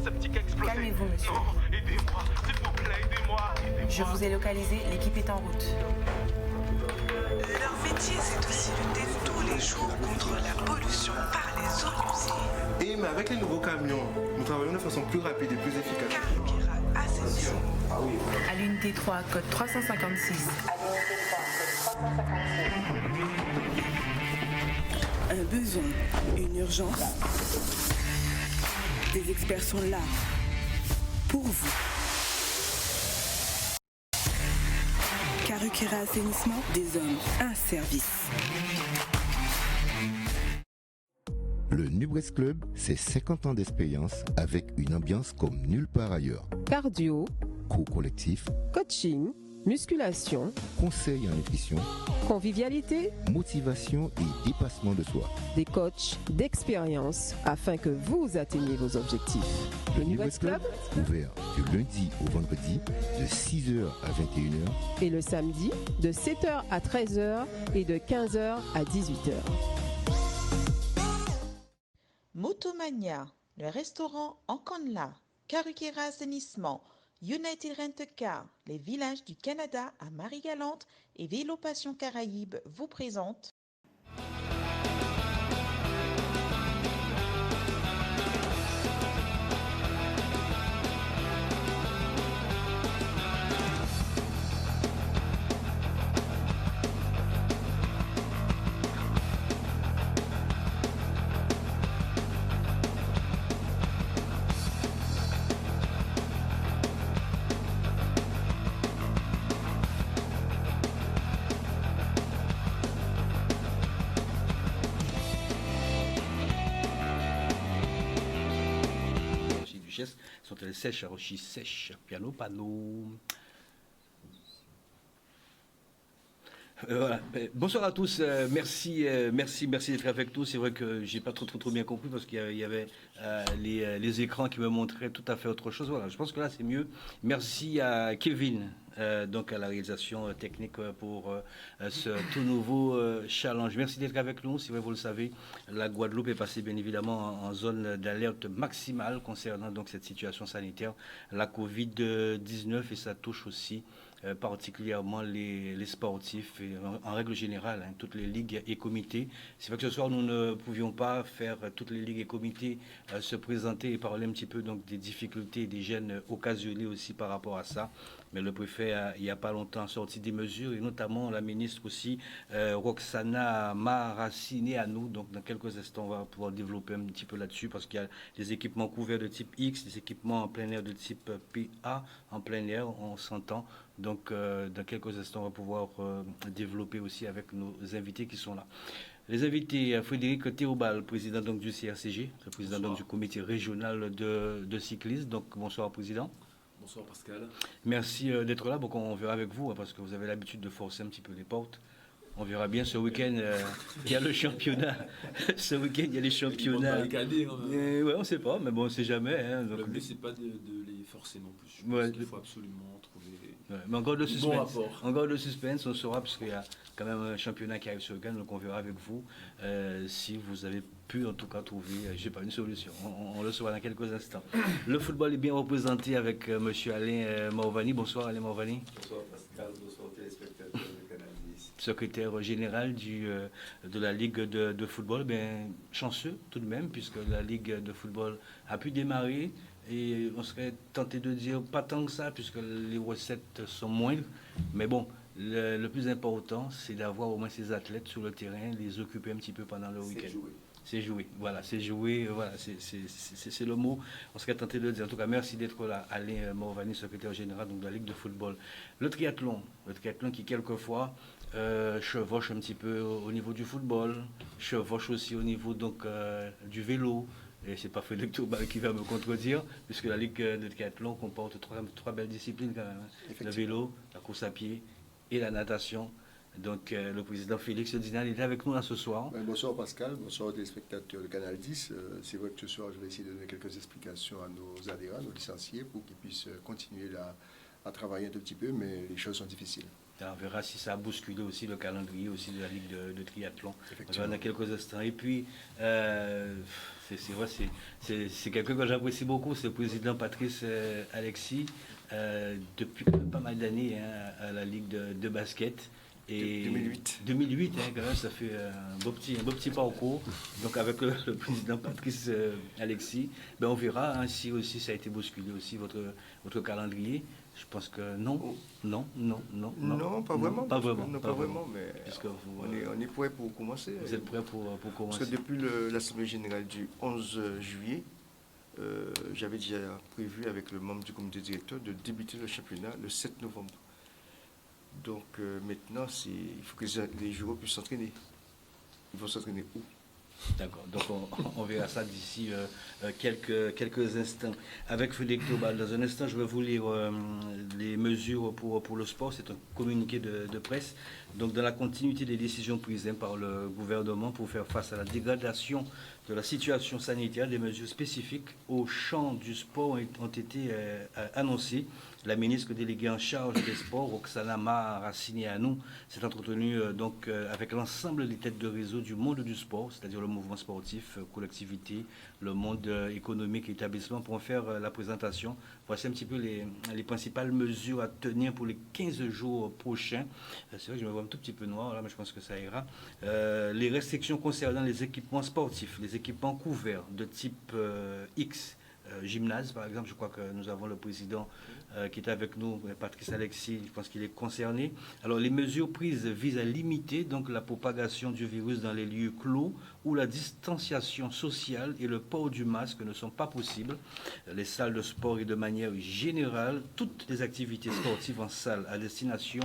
septique a explosé. Calmez-vous, monsieur. Non, aidez-moi, s'il vous plaît, aidez-moi. Je vous ai localisé, l'équipe est en route. Leur métier, c'est aussi lutter tous les jours contre la pollution par les eaux usées. Et mais avec les nouveaux camions, nous travaillons de façon plus rapide et plus efficace. Carupira Assainissement. À l'unité 3, code 356. Un besoin, une urgence. Des experts sont là pour vous. Carupira Assainissement, des hommes, un service. Le Nubres Club, c'est 50 ans d'expérience avec une ambiance comme nulle part ailleurs. Cardio, Cours collectif, coaching, musculation, conseils en nutrition, convivialité, motivation et dépassement de soi. des coachs d'expérience afin que vous atteigniez vos objectifs. Le Nubres Club ouvert du lundi au vendredi de 6h à 21h. est le samedi de 7h à 13h et de 15h à 18h. Motomania, le restaurant Enconla, Carupira Assainissement, United Rent Car, les villages du Canada à Marie-Galante et Vélo Passion Caraïbes vous présentent sont-elles sèches, arrochis sèches, piano, panneau. Voilà. Bonsoir à tous, merci d'être avec nous. C'est vrai que j'ai pas trop bien compris parce qu'il y avait les écrans qui me montraient tout à fait autre chose. Voilà, je pense que là c'est mieux. Merci à Kevin, donc à la réalisation technique pour ce tout nouveau challenge. Merci d'être avec nous. C'est vrai, vous le savez, la Guadeloupe est passée bien évidemment en zone d'alerte maximale concernant donc cette situation sanitaire, la Covid-19, et ça touche aussi particulièrement les sportifs et en règle générale, toutes les ligues et comités. C'est vrai que ce soir nous ne pouvions pas faire toutes les ligues et comités se présenter et parler un petit peu donc des difficultés et des gênes occasionnés aussi par rapport à ça. Mais le préfet il n'y a pas longtemps sorti des mesures, et notamment la ministre aussi Roxana Maracineanu. Donc dans quelques instants on va pouvoir développer un petit peu là-dessus, parce qu'il y a des équipements couverts de type X, des équipements en plein air de type PA en plein air, on s'entend. Donc, dans quelques instants, on va pouvoir développer aussi avec nos invités qui sont là. Les invités, Frédéric Théobald, président donc, du CRCG, le président donc, du comité régional de cyclisme. Donc, bonsoir, président. Bonsoir, Pascal. Merci d'être là. Donc, on verra avec vous, parce que vous avez l'habitude de forcer un petit peu les portes. On verra bien ce week-end, il y a le championnat. Ce week-end, il y a les championnats. Ouais, on ne sait pas, mais bon, on ne sait jamais. Hein, donc... Le but, c'est pas de les forcer non plus. Il faut absolument trouver mais encore de suspense. Bon rapport. Encore de suspense, on saura, parce qu'il y a quand même un championnat qui arrive ce week-end, donc on verra avec vous si vous avez pu en tout cas trouver, je sais pas, une solution. On le saura dans quelques instants. Le football est bien représenté avec M. Alain Morvani. Bonsoir Alain Morvani. Bonsoir Pascal, bonsoir téléspectateurs de Canal 10. Secrétaire général de la Ligue de football, bien chanceux tout de même, puisque la Ligue de football a pu démarrer, et on serait tenté de dire pas tant que ça, puisque les recettes sont moindres, mais bon, le plus important, c'est d'avoir au moins ces athlètes sur le terrain, les occuper un petit peu pendant le week-end. C'est joué, voilà, c'est joué, voilà, c'est le mot, on serait tenté de le dire. En tout cas, merci d'être là, Alain Morvani, secrétaire général donc, de la Ligue de football. Le triathlon qui quelquefois chevauche un petit peu au niveau du football, chevauche aussi au niveau donc, du vélo. Et c'est pas Frédéric Théobald qui va me contredire, puisque la Ligue de triathlon comporte trois belles disciplines quand même. Hein. Le vélo, la course à pied et la natation. Donc le président Félix Dinal est avec nous là ce soir. Bonsoir Pascal, bonsoir aux téléspectateurs de Canal 10. C'est vrai que ce soir je vais essayer de donner quelques explications à nos adhérents, nos licenciés, pour qu'ils puissent continuer à travailler un tout petit peu, mais les choses sont difficiles. On verra si ça a bousculé aussi le calendrier aussi de la Ligue de triathlon. On verra dans quelques instants. Et puis, c'est vrai, c'est quelqu'un que j'apprécie beaucoup, c'est le président Patrice Alexis, depuis pas mal d'années à la Ligue de basket. Et 2008. 2008, quand même, ça fait un beau petit parcours. Donc avec le président Patrice Alexis, ben, on verra si aussi ça a été bousculé aussi votre calendrier. Je pense que non, pas vraiment. Pas vraiment, mais puisque on est prêt pour commencer. Vous êtes prêt pour commencer? Parce que depuis l'Assemblée générale du 11 juillet, j'avais déjà prévu avec le membre du comité directeur de débuter le championnat le 7 novembre. Donc maintenant, il faut que les joueurs puissent s'entraîner. Ils vont s'entraîner où? D'accord, donc on verra ça d'ici quelques instants. Avec Frédéric Théobald, dans un instant, je vais vous lire les mesures pour le sport. C'est un communiqué de presse. Donc, dans la continuité des décisions prises par le gouvernement pour faire face à la dégradation de la situation sanitaire, des mesures spécifiques au champ du sport ont été annoncées. La ministre déléguée en charge des sports, Roxana Maracineanu, s'est entretenue avec l'ensemble des têtes de réseau du monde du sport, c'est-à-dire le mouvement sportif, collectivité, le monde économique, établissement, pour en faire la présentation. Voici un petit peu les principales mesures à tenir pour les 15 jours prochains. C'est vrai que je me vois un tout petit peu noir là, mais je pense que ça ira. Les restrictions concernant les équipements sportifs, les équipements couverts de type X, gymnase par exemple, je crois que nous avons le président qui est avec nous, Patrice Alexis, je pense qu'il est concerné. Alors les mesures prises visent à limiter donc la propagation du virus dans les lieux clos où la distanciation sociale et le port du masque ne sont pas possibles. Les salles de sport et de manière générale, toutes les activités sportives en salle à destination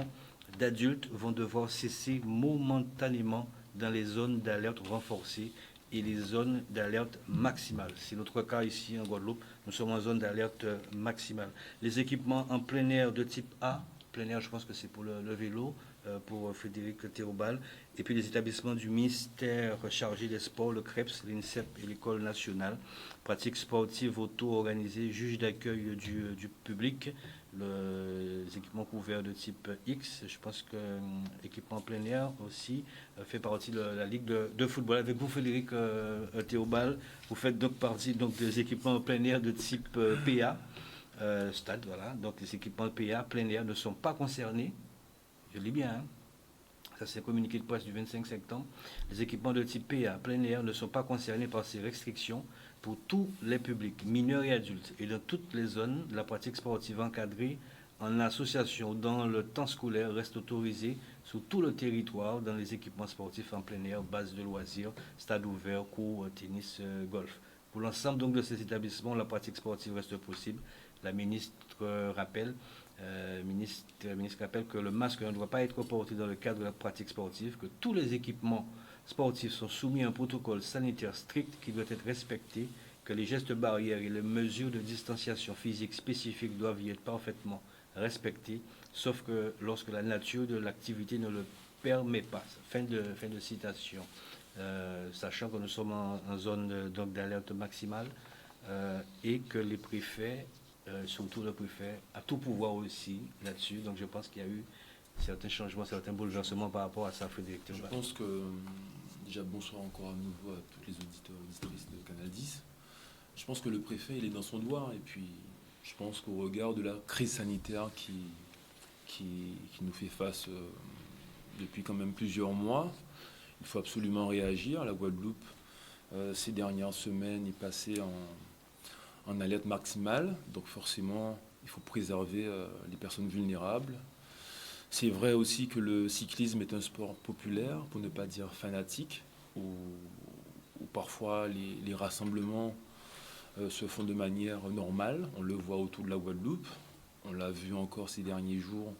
d'adultes vont devoir cesser momentanément dans les zones d'alerte renforcée et les zones d'alerte maximale. C'est notre cas ici en Guadeloupe, nous sommes en zone d'alerte maximale. Les équipements en plein air de type A, plein air je pense que c'est pour le vélo, pour Frédéric Théobald, et puis les établissements du ministère chargé des sports, le CREPS, l'INSEP et l'École nationale, pratiques sportives auto-organisées, juges d'accueil du public, les équipements couverts de type X, je pense que l'équipement plein air aussi fait partie de la Ligue de football. Avec vous, Frédéric Théobald, vous faites donc partie des équipements plein air de type PA, stade, voilà. Donc les équipements PA plein air ne sont pas concernés, je lis bien, hein. Ça c'est un communiqué de presse du 25 septembre. Les équipements de type PA plein air ne sont pas concernés par ces restrictions pour tous les publics, mineurs et adultes, et dans toutes les zones, la pratique sportive encadrée en association dans le temps scolaire reste autorisée sur tout le territoire dans les équipements sportifs en plein air, bases de loisirs, stades ouverts, cours, tennis, golf. Pour l'ensemble donc de ces établissements, la pratique sportive reste possible. La ministre rappelle que le masque ne doit pas être porté dans le cadre de la pratique sportive, que tous les équipements sportifs sont soumis à un protocole sanitaire strict qui doit être respecté, que les gestes barrières et les mesures de distanciation physique spécifiques doivent y être parfaitement respectées, sauf que lorsque la nature de l'activité ne le permet pas. Fin de citation. Sachant que nous sommes en zone d'alerte maximale et que les préfets, surtout le préfet, a tout pouvoir aussi là-dessus. Donc je pense qu'il y a eu certains changements, certains bouleversements par rapport à ça, Frédéric. Je pense que, déjà bonsoir encore à nouveau à tous les auditeurs et auditrices de Canal 10. Je pense que le préfet, il est dans son devoir, et puis je pense qu'au regard de la crise sanitaire qui nous fait face depuis quand même plusieurs mois, il faut absolument réagir. La Guadeloupe, ces dernières semaines, est passée en alerte maximale, donc forcément, il faut préserver les personnes vulnérables. C'est vrai aussi que le cyclisme est un sport populaire, pour ne pas dire fanatique, où parfois les rassemblements se font de manière normale. On le voit autour de la Guadeloupe. On l'a vu encore ces derniers jours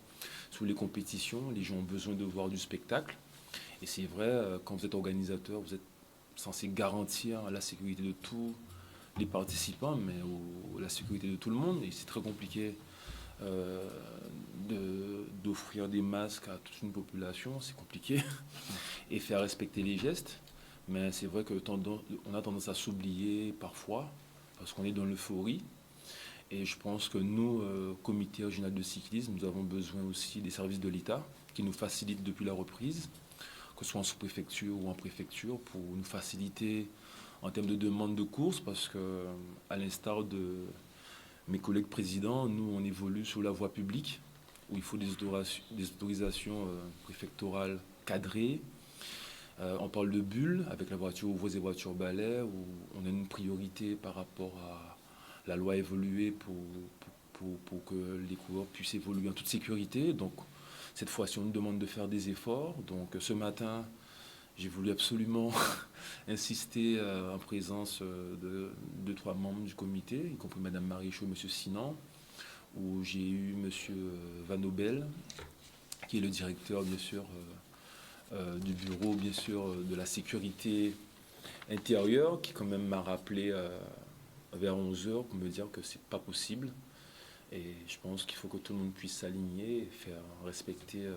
sous les compétitions. Les gens ont besoin de voir du spectacle. Et c'est vrai, quand vous êtes organisateur, vous êtes censé garantir la sécurité de tous les participants, mais la sécurité de tout le monde. Et c'est très compliqué d'offrir des masques à toute une population, c'est compliqué, et faire respecter les gestes. Mais c'est vrai qu'on a tendance à s'oublier parfois, parce qu'on est dans l'euphorie. Et je pense que nous, comité régional de cyclisme, nous avons besoin aussi des services de l'État, qui nous facilite depuis la reprise, que ce soit en sous-préfecture ou en préfecture, pour nous faciliter en termes de demande de courses, parce que, à l'instar de mes collègues présidents, nous, on évolue sur la voie publique, où il faut des autorisations préfectorales cadrées. On parle de bulles avec la voiture ouvreuse et voiture balai, où on a une priorité par rapport à la loi évoluée pour que les coureurs puissent évoluer en toute sécurité. Donc, cette fois-ci, on nous demande de faire des efforts. Donc, ce matin, j'ai voulu absolument insister en présence de 2-3 membres du comité, y compris Mme Marichou et M. Sinan, où j'ai eu M. Van Obel, qui est le directeur, bien sûr, du bureau, bien sûr, de la sécurité intérieure, qui quand même m'a rappelé vers 11h pour me dire que c'est pas possible. Et je pense qu'il faut que tout le monde puisse s'aligner et faire respecter...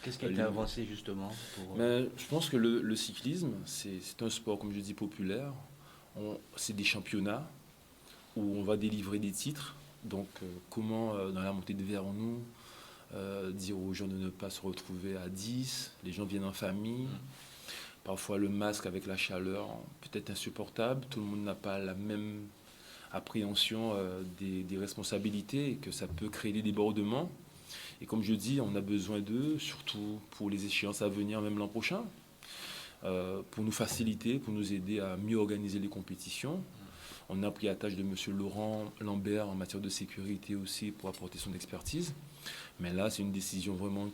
Qu'est-ce qui a été avancé justement pour... Mais je pense que le cyclisme, c'est un sport, comme je dis, populaire. C'est des championnats où on va délivrer des titres. Donc comment, dans la montée de Vernou, dire aux gens de ne pas se retrouver à 10, les gens viennent en famille. Parfois le masque avec la chaleur peut être insupportable. Tout le monde n'a pas la même appréhension des responsabilités et que ça peut créer des débordements. Et comme je dis, on a besoin d'eux, surtout pour les échéances à venir, même l'an prochain, pour nous faciliter, pour nous aider à mieux organiser les compétitions. On a pris à tâche de M. Laurent Lambert en matière de sécurité aussi pour apporter son expertise. Mais là, c'est une décision vraiment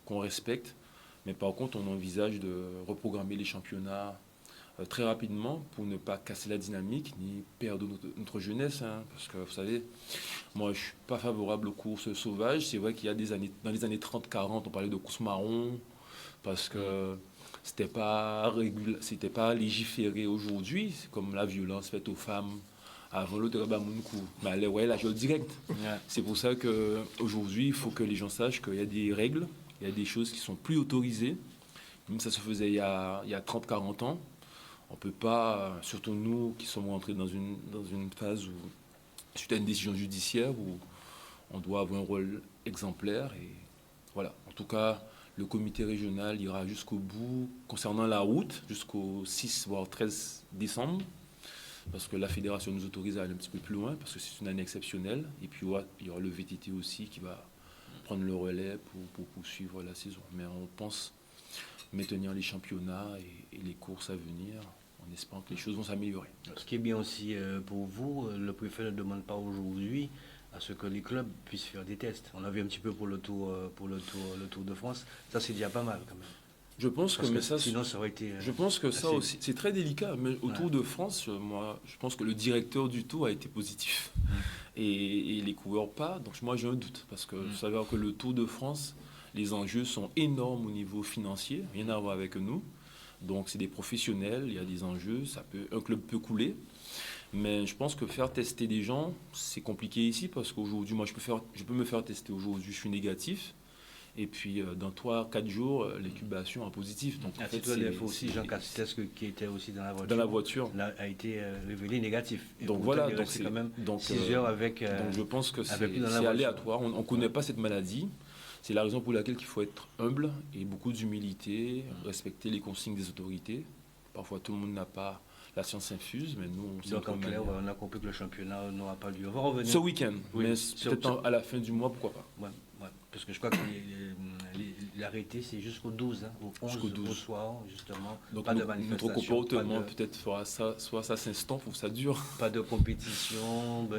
qu'on respecte. Mais par contre, on envisage de reprogrammer les championnats très rapidement pour ne pas casser la dynamique ni perdre notre jeunesse. Parce que vous savez, moi je ne suis pas favorable aux courses sauvages. C'est vrai qu'il y a dans les années 30-40, on parlait de courses marron parce que c'était pas légiféré aujourd'hui. C'est comme la violence faite aux femmes avant l'autre Bamounkou. Mais ouais, là je le direct. C'est pour ça qu'aujourd'hui, il faut que les gens sachent qu'il y a des règles, il y a des choses qui sont plus autorisées. Même ça se faisait il y a 30-40 ans. On ne peut pas, surtout nous qui sommes rentrés dans une phase où, suite à une décision judiciaire, où on doit avoir un rôle exemplaire. Et voilà. En tout cas, le comité régional ira jusqu'au bout concernant la route, jusqu'au 6 voire 13 décembre, parce que la fédération nous autorise à aller un petit peu plus loin, parce que c'est une année exceptionnelle. Et puis il y aura le VTT aussi qui va prendre le relais pour poursuivre la saison. Mais on pense maintenir les championnats et les courses à venir, en espérant que les choses vont s'améliorer. Ce qui est bien aussi pour vous, le préfet ne demande pas aujourd'hui à ce que les clubs puissent faire des tests. On a vu un petit peu pour le Tour de France. Ça, c'est déjà pas mal quand même. Je pense sinon, ça aurait été... Je pense que ça aussi, c'est très délicat. Mais au Tour de France, moi, je pense que le directeur du Tour a été positif. Et les coureurs pas. Donc moi, j'ai un doute. Parce que vous savez que le Tour de France, les enjeux sont énormes au niveau financier. Rien à voir avec nous. Donc c'est des professionnels, il y a des enjeux. Un club peut couler. Mais je pense que faire tester des gens, c'est compliqué ici. Parce qu'aujourd'hui, moi, je peux me faire tester aujourd'hui, je suis négatif. Et puis, dans 3-4 jours, l'incubation est positive. Donc, à titre d'info aussi, Jean Castex, qui était aussi dans la voiture, a été révélé négatif. Et donc voilà, donc c'est quand même 6 heures avec... donc je pense que c'est aléatoire. On ne connaît pas cette maladie. C'est la raison pour laquelle il faut être humble et beaucoup d'humilité, respecter les consignes des autorités. Parfois, tout le monde n'a pas la science infuse, mais nous, on sait. Donc en clair, on a compris que le championnat n'aura pas lieu. On va revenir. Ce week-end, oui, mais peut-être à la fin du mois, pourquoi pas. Ouais, parce que je crois que l'arrêté, c'est jusqu'au 12, au 11, au soir, justement. Donc pas de manifestation. Notre comportement peut-être fera ça, soit ça s'installe pour que ça dure. Pas de compétition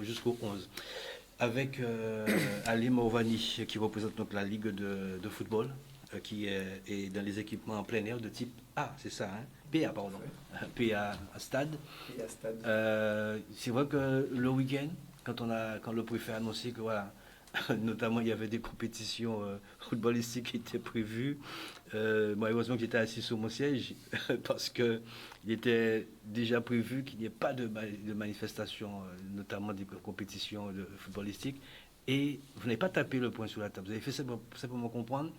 jusqu'au 11. Avec Ali Morvani, qui représente donc la Ligue de football, qui est dans les équipements en plein air de type A, c'est ça, hein? PA, pardon. PA stade. PA stade. C'est vrai que le week-end, quand le préfet a annoncé que voilà, notamment il y avait des compétitions footballistiques qui étaient prévues, malheureusement j'étais assis sur mon siège parce qu'il était déjà prévu qu'il n'y ait pas de manifestation, notamment des compétitions footballistiques, et vous n'avez pas tapé le poing sur la table. Vous avez fait simplement comprendre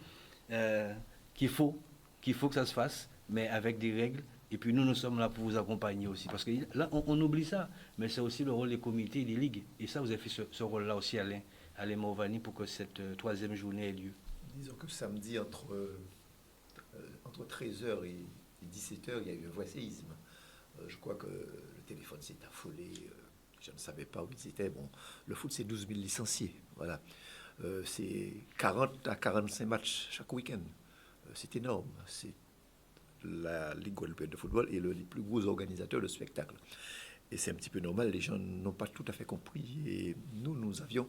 qu'il faut que ça se fasse, mais avec des règles. Et puis nous sommes là pour vous accompagner aussi. Parce que là, on oublie ça. Mais c'est aussi le rôle des comités et des ligues. Et ça, vous avez fait ce rôle-là aussi, Alain, Alain Morvani, pour que cette troisième journée ait lieu? Disons que samedi, entre 13h et 17h, il y a eu un vrai séisme. Je crois que le téléphone s'est affolé. Je ne savais pas où ils étaient. Bon, le foot, c'est 12 000 licenciés. Voilà. C'est 40 à 45 matchs chaque week-end. C'est énorme. C'est la Ligue guadeloupéenne de football et les plus gros organisateurs de spectacles. Et c'est un petit peu normal, les gens n'ont pas tout à fait compris. Et nous avions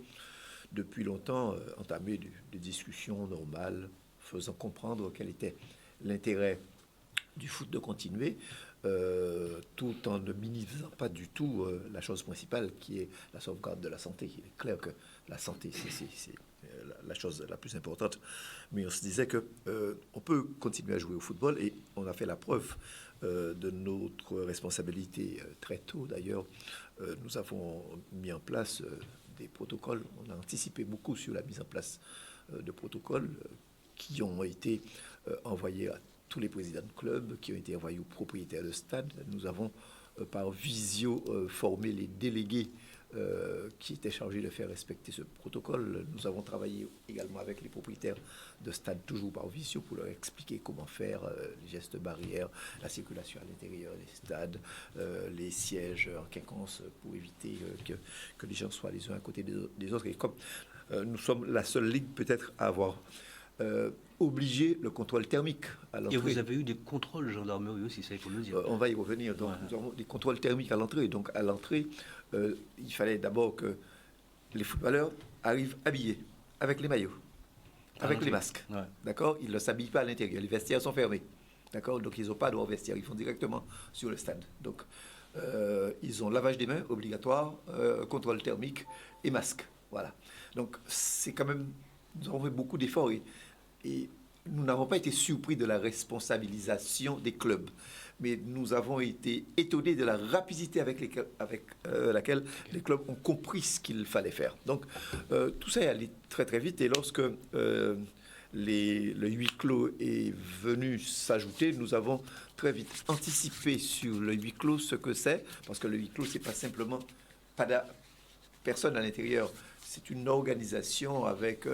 depuis longtemps entamé des discussions normales, faisant comprendre quel était l'intérêt du foot de continuer, tout en ne minimisant pas du tout la chose principale qui est la sauvegarde de la santé. Il est clair que la santé, c'est la chose la plus importante. Mais on se disait que on peut continuer à jouer au football et on a fait la preuve de notre responsabilité très tôt. D'ailleurs, nous avons mis en place des protocoles. On a anticipé beaucoup sur la mise en place de protocoles qui ont été envoyés à tous les présidents de clubs, qui ont été envoyés aux propriétaires de stade. Nous avons par visio formé les délégués qui étaient chargés de faire respecter ce protocole. Nous avons travaillé également avec les propriétaires de stade, toujours par visio, pour leur expliquer comment faire les gestes barrières, la circulation à l'intérieur des stades, les sièges en quinconce pour éviter que les gens soient les uns à côté des autres. Et comme nous sommes la seule ligue peut-être à avoir obligé le contrôle thermique à l'entrée. Et vous avez eu des contrôles gendarmerie aussi, ça il faut le dire. On va y revenir. Donc, nous avons des contrôles thermiques à l'entrée. Donc à l'entrée, il fallait d'abord que les footballeurs arrivent habillés, avec les maillots, avec les masques. Ouais. D'accord? Ils ne s'habillent pas à l'intérieur. Les vestiaires sont fermés. D'accord? Donc ils n'ont pas de vestiaire. Ils vont directement sur le stade. Donc ils ont lavage des mains obligatoire, contrôle thermique et masque. Voilà. Donc c'est quand même... Nous avons fait beaucoup d'efforts et nous n'avons pas été surpris de la responsabilisation des clubs, mais nous avons été étonnés de la rapidité avec laquelle les clubs ont compris ce qu'il fallait faire. Donc tout ça est allé très très vite et lorsque le huis clos est venu s'ajouter, nous avons très vite anticipé sur le huis clos ce que c'est, parce que le huis clos, c'est pas simplement personne à l'intérieur. C'est une organisation avec...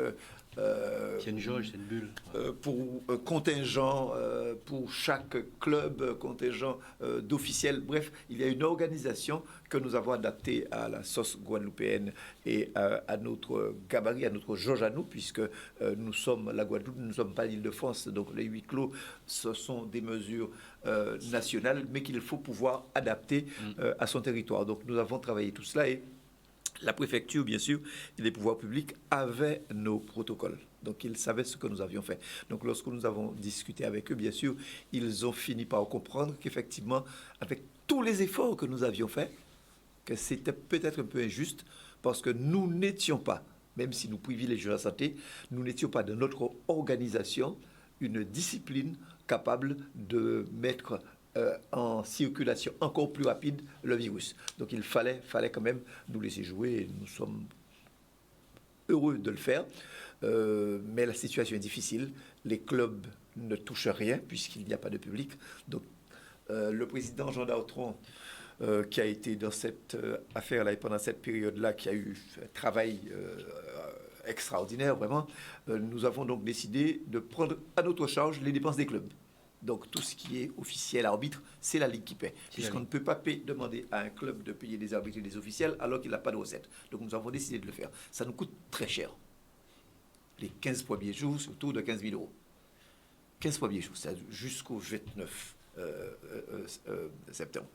c'est une jauge, c'est une bulle. Pour contingent, pour chaque club, contingent d'officiels. Bref, il y a une organisation que nous avons adaptée à la sauce guadeloupéenne et à notre gabarit, à notre jauge à nous, puisque nous sommes la Guadeloupe, nous ne sommes pas l'Île-de-France. Donc les huis clos, ce sont des mesures nationales, mais qu'il faut pouvoir adapter à son territoire. Donc nous avons travaillé tout cela et la préfecture, bien sûr, et les pouvoirs publics avaient nos protocoles. Donc, ils savaient ce que nous avions fait. Donc, lorsque nous avons discuté avec eux, bien sûr, ils ont fini par comprendre qu'effectivement, avec tous les efforts que nous avions faits, que c'était peut-être un peu injuste, parce que nous n'étions pas, même si nous privilégions la santé, nous n'étions pas dans notre organisation une discipline capable de mettre en circulation encore plus rapide le virus. Donc il fallait quand même nous laisser jouer et nous sommes heureux de le faire. Mais la situation est difficile. Les clubs ne touchent rien puisqu'il n'y a pas de public. Donc le président Jean Dautron, qui a été dans cette affaire-là et pendant cette période-là, qui a eu un travail extraordinaire, vraiment, nous avons donc décidé de prendre à notre charge les dépenses des clubs. Donc tout ce qui est officiel, arbitre, c'est la Ligue qui paie. Puisqu'on ne peut pas demander à un club de payer des arbitres et des officiels alors qu'il n'a pas de recettes. Donc nous avons décidé de le faire. Ça nous coûte très cher. Les 15 premiers jours, c'est autour de 15 000 euros. 15 premiers jours, c'est jusqu'au 29 septembre.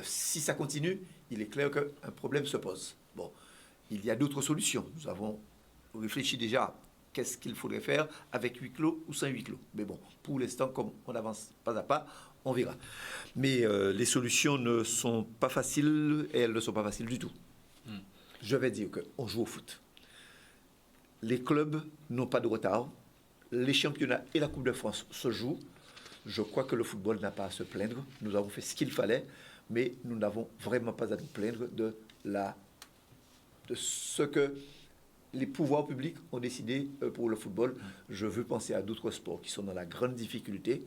Si ça continue, il est clair qu'un problème se pose. Bon, il y a d'autres solutions. Nous avons réfléchi déjà qu'est-ce qu'il faudrait faire avec huis clos ou sans huis clos. Mais bon, pour l'instant, comme on avance pas à pas, on verra. Mais les solutions ne sont pas faciles et elles ne sont pas faciles du tout. Je vais dire qu'on joue au foot. Les clubs n'ont pas de retard. Les championnats et la Coupe de France se jouent. Je crois que le football n'a pas à se plaindre. Nous avons fait ce qu'il fallait, mais nous n'avons vraiment pas à nous plaindre de ce que les pouvoirs publics ont décidé pour le football. Je veux penser à d'autres sports qui sont dans la grande difficulté.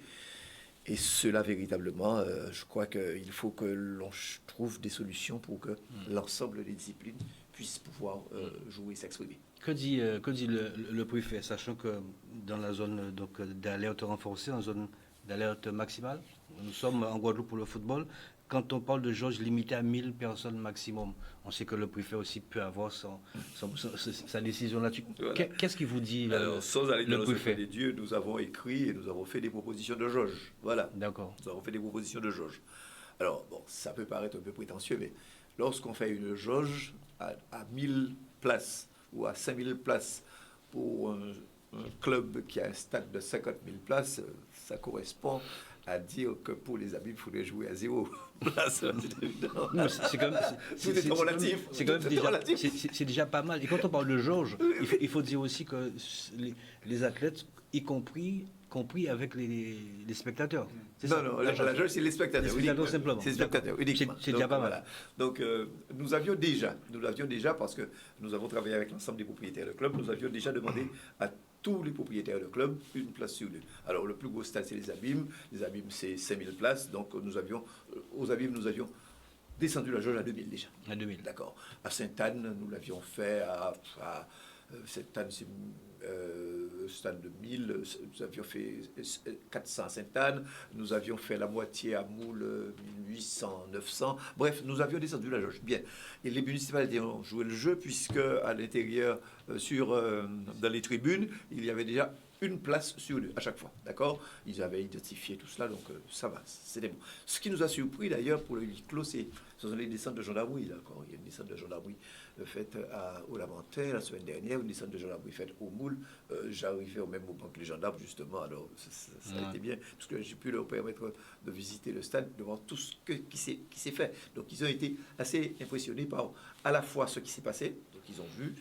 Et cela, véritablement, je crois qu'il faut que l'on trouve des solutions pour que l'ensemble des disciplines puissent pouvoir jouer, s'exprimer. Que dit le préfet, sachant que dans la zone d'alerte renforcée, en zone d'alerte maximale, nous sommes en Guadeloupe pour le football. Quand on parle de jauge limitée à 1000 personnes maximum, on sait que le préfet aussi peut avoir sa décision là-dessus. Voilà. Qu'est-ce qu'il vous dit Alors, sans aller dans le secret des dieux, nous avons écrit et nous avons fait des propositions de jauge. Voilà. D'accord. Nous avons fait des propositions de jauge. Alors, bon, ça peut paraître un peu prétentieux, mais lorsqu'on fait une jauge à 1000 places ou à 5000 places pour un club qui a un stade de 50 000 places, ça correspond à dire que pour les Abîmes, il faudrait jouer à 0 place. C'est quand même relatif. C'est déjà pas mal. Et quand on parle de jauge, il faut dire aussi que les athlètes, y compris avec les spectateurs. Non, la jauge, c'est les spectateurs. Les spectateurs simplement. C'est les spectateurs uniquement. C'est déjà pas mal. Voilà. Donc, nous l'avions déjà, parce que nous avons travaillé avec l'ensemble des propriétaires de clubs, nous avions déjà demandé à tous les propriétaires de clubs une place sur deux. Alors, le plus gros stade, c'est les Abîmes. Les Abîmes, c'est 5000 places. Donc, aux Abîmes, nous avions descendu la jauge à 2000 déjà. À 2000. D'accord. À Sainte-Anne, nous l'avions fait à Sainte-Anne, c'est stade de 1000, nous avions fait 400 à Sainte-Anne, nous avions fait la moitié à Moule, 1800, 900. Bref, nous avions descendu la jauge. Bien. Et les municipalités ont joué le jeu, puisque à l'intérieur, dans les tribunes, il y avait déjà une place sur deux à chaque fois, d'accord? Ils avaient identifié tout cela, donc ça va, c'était bon. Ce qui nous a surpris d'ailleurs pour le huis clos, ce sont les descentes de gendarmerie, d'accord? Il y a une descente de gendarmerie faite au Lamentin la semaine dernière, une descente de gendarmerie faite au Moule. J'arrivais au même moment que les gendarmes, justement, alors ça a été bien, parce que j'ai pu leur permettre de visiter le stade, de voir tout ce qui s'est fait. Donc ils ont été assez impressionnés par à la fois ce qui s'est passé, donc ils ont vu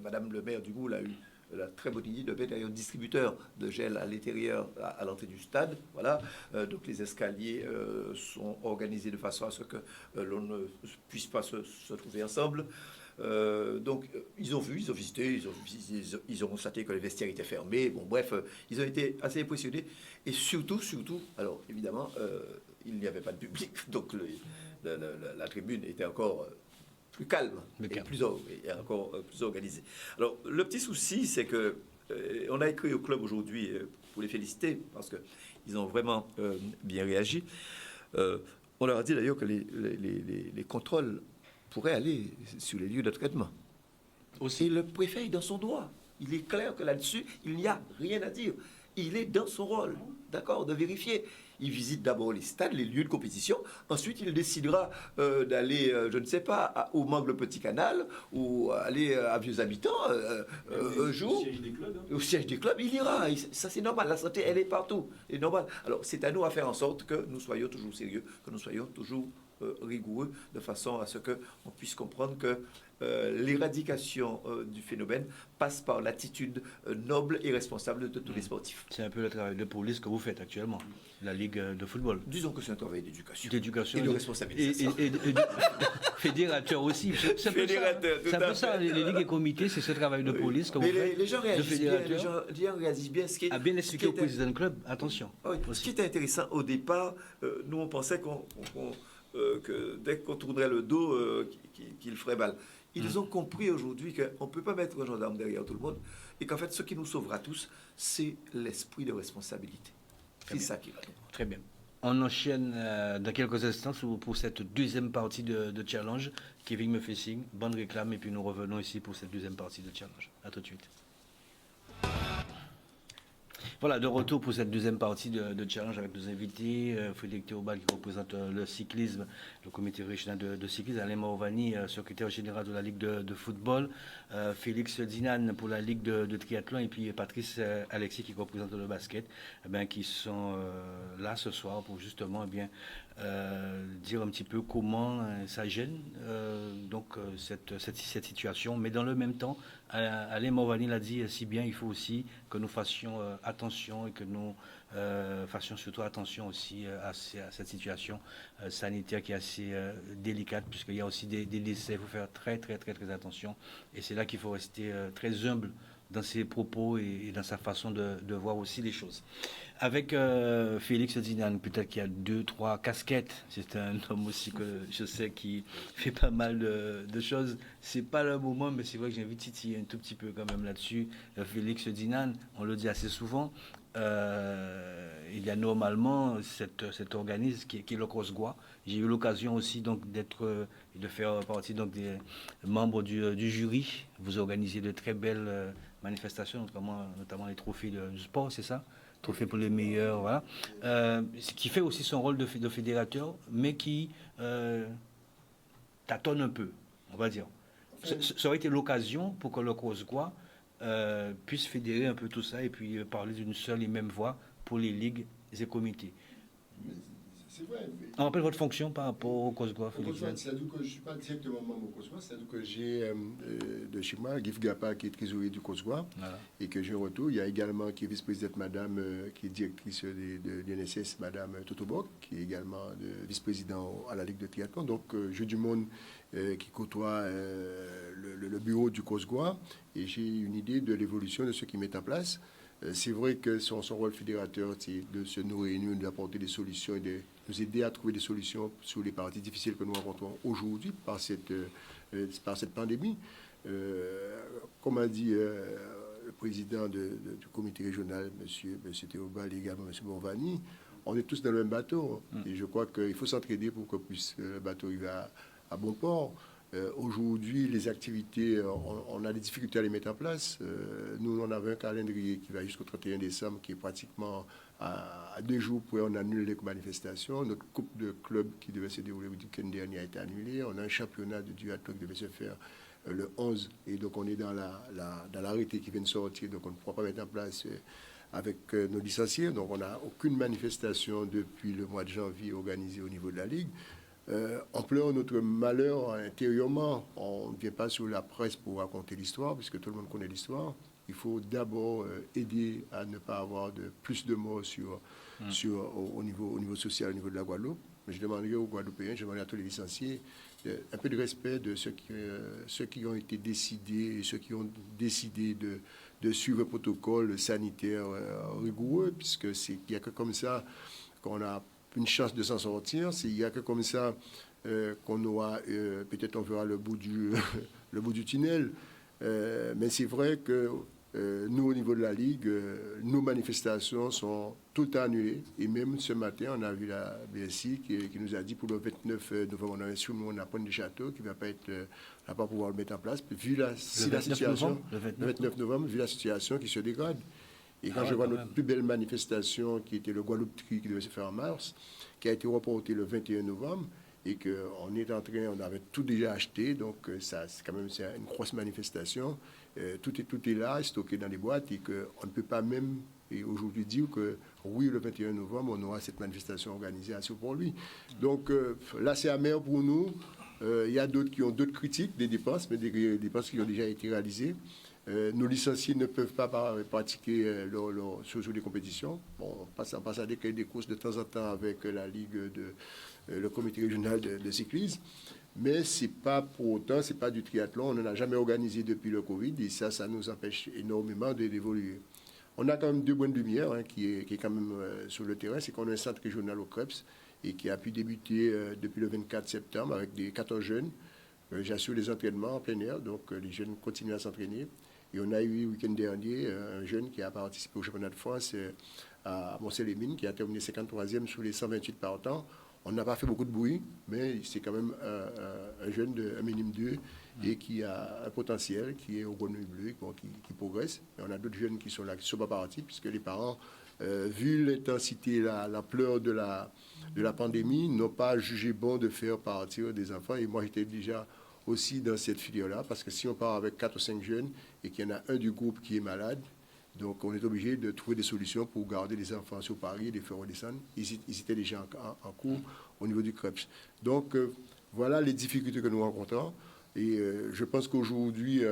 Madame le maire du Moule a eu la très bonne idée de mettre un distributeur de gel à l'intérieur, à l'entrée du stade. Voilà. Donc les escaliers sont organisés de façon à ce que l'on ne puisse pas se trouver ensemble. Donc ils ont vu, ils ont visité, ils ont constaté que les vestiaires étaient fermés. Bon, bref, ils ont été assez impressionnés. Et surtout, alors évidemment, il n'y avait pas de public, donc la tribune était encore plus calme et encore plus organisé. Alors, le petit souci, c'est que on a écrit au club aujourd'hui pour les féliciter, parce qu'ils ont vraiment bien réagi. On leur a dit d'ailleurs que les contrôles pourraient aller sur les lieux de traitement. Et le préfet est dans son droit. Il est clair que là-dessus, il n'y a rien à dire. Il est dans son rôle, d'accord, de vérifier. Il visite d'abord les stades, les lieux de compétition. Ensuite, il décidera d'aller, je ne sais pas, au Mangle Petit Canal ou aller à Vieux Habitants un jour. Au siège des clubs, il ira. Ça, c'est normal. La santé, elle est partout. C'est normal. Alors, c'est à nous à faire en sorte que nous soyons toujours sérieux, que nous soyons toujours rigoureux, de façon à ce qu'on puisse comprendre que l'éradication du phénomène passe par l'attitude noble et responsable de tous les sportifs. C'est un peu le travail de police que vous faites actuellement, la Ligue de football. Disons que c'est un travail d'éducation. D'éducation et de responsabilisation. Et fédérateur aussi. C'est un peu ça, les ligues et comités, c'est ce travail de police que vous faites. Les gens réagissent bien. Ce qui est, à bien expliquer au président du club, attention. Oui, ce qui était intéressant au départ, nous on pensait que dès qu'on tournerait le dos, qu'il ferait mal. Ils ont compris aujourd'hui qu'on ne peut pas mettre un gendarme derrière tout le monde et qu'en fait, ce qui nous sauvera tous, c'est l'esprit de responsabilité. C'est ça qui va nous. Très bien. On enchaîne dans quelques instants pour cette deuxième partie de challenge. Kevin me fait signe, bonne réclame, et puis nous revenons ici pour cette deuxième partie de challenge. À tout de suite. Voilà, de retour pour cette deuxième partie de challenge avec nos invités. Frédéric Théobald qui représente le cyclisme, le comité régional de cyclisme, Alain Maovani, secrétaire général de la Ligue de football, Félix Dinan pour la Ligue de triathlon, et puis Patrice Alexis qui représente le basket, qui sont là ce soir pour justement dire un petit peu comment ça gêne cette situation. Mais dans le même temps, Alain Maovani l'a dit si bien, il faut aussi que nous fassions attention et que nous fassions surtout attention aussi à cette situation sanitaire qui est assez délicate, puisqu'il y a aussi des décès. Il faut faire très très très très attention, et c'est là qu'il faut rester très humble dans ses propos et dans sa façon de voir aussi les choses. Avec Félix Dinan, peut-être qu'il y a 2, 3 casquettes. C'est un homme aussi que je sais qui fait pas mal de choses. C'est pas le moment, mais c'est vrai que j'ai envie de titiller un tout petit peu quand même là-dessus. Félix Dinan, on le dit assez souvent. Il y a normalement cet organisme qui est le COSGOA. J'ai eu l'occasion aussi donc de faire partie donc des membres du jury. Vous organisez de très belles manifestations, notamment les trophées du sport, c'est ça? Trophée pour les meilleurs, voilà. Ce qui fait aussi son rôle de fédérateur, mais qui tâtonne un peu, on va dire. Ça aurait été l'occasion pour que le COSGOA puisse fédérer un peu tout ça et puis parler d'une seule et même voix pour les ligues et comités. C'est vrai. On rappelle votre fonction par rapport au COSGOA, Félix. C'est-à-dire que je ne suis pas directement membre au COSGOA, c'est-à-dire que j'ai de chez moi Guy Gapa qui est trésorier du COSGOA et que j'ai un retour. Il y a également qui est vice-présidente madame, qui est directrice de l'INSS, madame Totobok, qui est également vice-président à la Ligue de triathlon. Donc j'ai du monde qui côtoie le bureau du COSGOA et j'ai une idée de l'évolution de ce qu'ils mettent en place. C'est vrai que son rôle fédérateur, c'est de se nous réunir, d'apporter des solutions et de nous aider à trouver des solutions sur les parties difficiles que nous rencontrons aujourd'hui par cette pandémie. Comme a dit le président du comité régional, M. Théobald, et également M. Bonvani, on est tous dans le même bateau. Et je crois qu'il faut s'entraider pour que le bateau arrive à bon port. Aujourd'hui, les activités, on a des difficultés à les mettre en place. Nous, on avait un calendrier qui va jusqu'au 31 décembre, qui est pratiquement à 2 jours pour on annule les manifestations. Notre coupe de club qui devait se dérouler le week-end dernier a été annulée. On a un championnat de duathlon qui devait se faire le 11. Et donc, on est dans l'arrêté qui vient de sortir. Donc, on ne pourra pas mettre en place avec nos licenciés. Donc, on n'a aucune manifestation depuis le mois de janvier organisée au niveau de la Ligue. On pleure notre malheur intérieurement. On ne vient pas sur la presse pour raconter l'histoire, puisque tout le monde connaît l'histoire. Il faut d'abord aider à ne pas avoir plus de morts au niveau social, au niveau de la Guadeloupe. Mais je demanderai aux Guadeloupéens, je demanderai à tous les licenciés un peu de respect de ceux qui ont été décidés et ceux qui ont décidé de suivre le protocole sanitaire rigoureux, puisque il n'y a que comme ça qu'on a une chance de s'en sortir. Il n'y a que comme ça qu'on aura, peut-être on verra le bout du tunnel. Mais c'est vrai que nous, au niveau de la Ligue, nos manifestations sont toutes annulées. Et même ce matin, on a vu la BSI qui nous a dit pour le 29 novembre, on a un soumis, on a Pointe du Château qui ne va pas pouvoir le mettre en place. Vu la situation, le 29 novembre, vu la situation qui se dégrade. Et quand je vois notre plus belle manifestation, qui était le Guadeloupe Tri, qui devait se faire en mars, qui a été reportée le 21 novembre, et qu'on est en train, on avait tout déjà acheté, donc ça, c'est quand même une grosse manifestation. Tout est là, stocké dans les boîtes, et qu'on ne peut pas même aujourd'hui dire que oui, le 21 novembre, on aura cette manifestation organisée assez pour lui. Donc là, c'est amer pour nous. Il y a d'autres qui ont d'autres critiques des dépenses, mais des dépenses qui ont déjà été réalisées. Nos licenciés ne peuvent pas pratiquer sur les compétitions. Bon, on passe à des courses de temps en temps avec la Ligue le comité régional de cyclisme. Mais c'est pas pour autant, c'est pas du triathlon. On n'en a jamais organisé depuis le Covid et ça nous empêche énormément d'évoluer. On a quand même 2 points de lumière qui est quand même sur le terrain. C'est qu'on a un centre régional au CREPS et qui a pu débuter depuis le 24 septembre avec 14 jeunes. J'assure les entraînements en plein air, donc les jeunes continuent à s'entraîner. Et on a eu le week-end dernier un jeune qui a participé au championnat de France à Mont-Saint-Lémine, qui a terminé 53e sur les 128 partants. On n'a pas fait beaucoup de bruit, mais c'est quand même un jeune un minimum 2 et qui a un potentiel, qui est au grenouille bleu, qui progresse. Et on a d'autres jeunes qui sont là, qui ne sont pas partis, puisque les parents, vu l'intensité, l'ampleur de la pandémie, n'ont pas jugé bon de faire partir des enfants. Et moi, j'étais déjà aussi dans cette filière-là, parce que si on part avec 4 ou 5 jeunes et qu'il y en a un du groupe qui est malade, donc on est obligé de trouver des solutions pour garder les enfants sur Paris et les faire redescendre. Ils étaient déjà en cours au niveau du CREPS. Donc voilà les difficultés que nous rencontrons. Et je pense qu'aujourd'hui,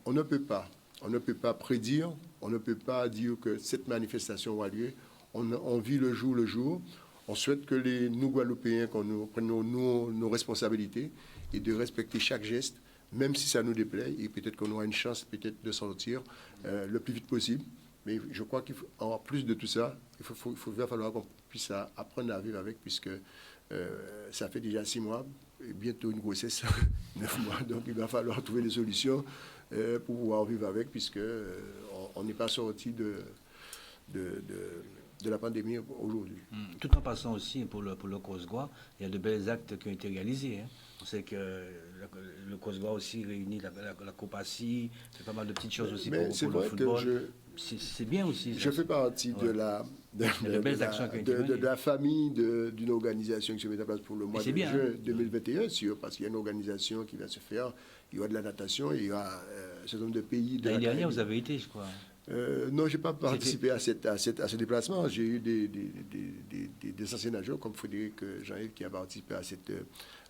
on ne peut pas prédire, on ne peut pas dire que cette manifestation aura lieu. On vit le jour. On souhaite que nous, Guadeloupéens, qu'on nous prenne nos responsabilités et de respecter chaque geste. même si ça nous déplaît, et peut-être qu'on aura une chance peut-être de sortir le plus vite possible. Mais je crois qu'en plus de tout ça, il va falloir qu'on puisse apprendre à vivre avec, puisque ça fait déjà 6 mois, et bientôt une grossesse, 9 mois. Donc il va falloir trouver des solutions pour pouvoir vivre avec, puisque on n'est pas sorti de la pandémie aujourd'hui. Tout en passant aussi pour le COSGOA, il y a de belles actes qui ont été réalisés. Hein. On sait que le COSGOA aussi réunit la COPACI, fait pas mal de petites choses aussi pour le football. C'est bien aussi. Je fais partie de la famille d'une organisation qui se met en place pour le mois de juin 2021, parce qu'il y a une organisation qui va se faire. Il y aura de la natation, il y aura un certain nombre de pays. L'année dernière, vous avez été, je crois. Non, je n'ai pas participé à ce déplacement. J'ai eu des anciens nageurs comme Frédéric Jean-Yves qui a participé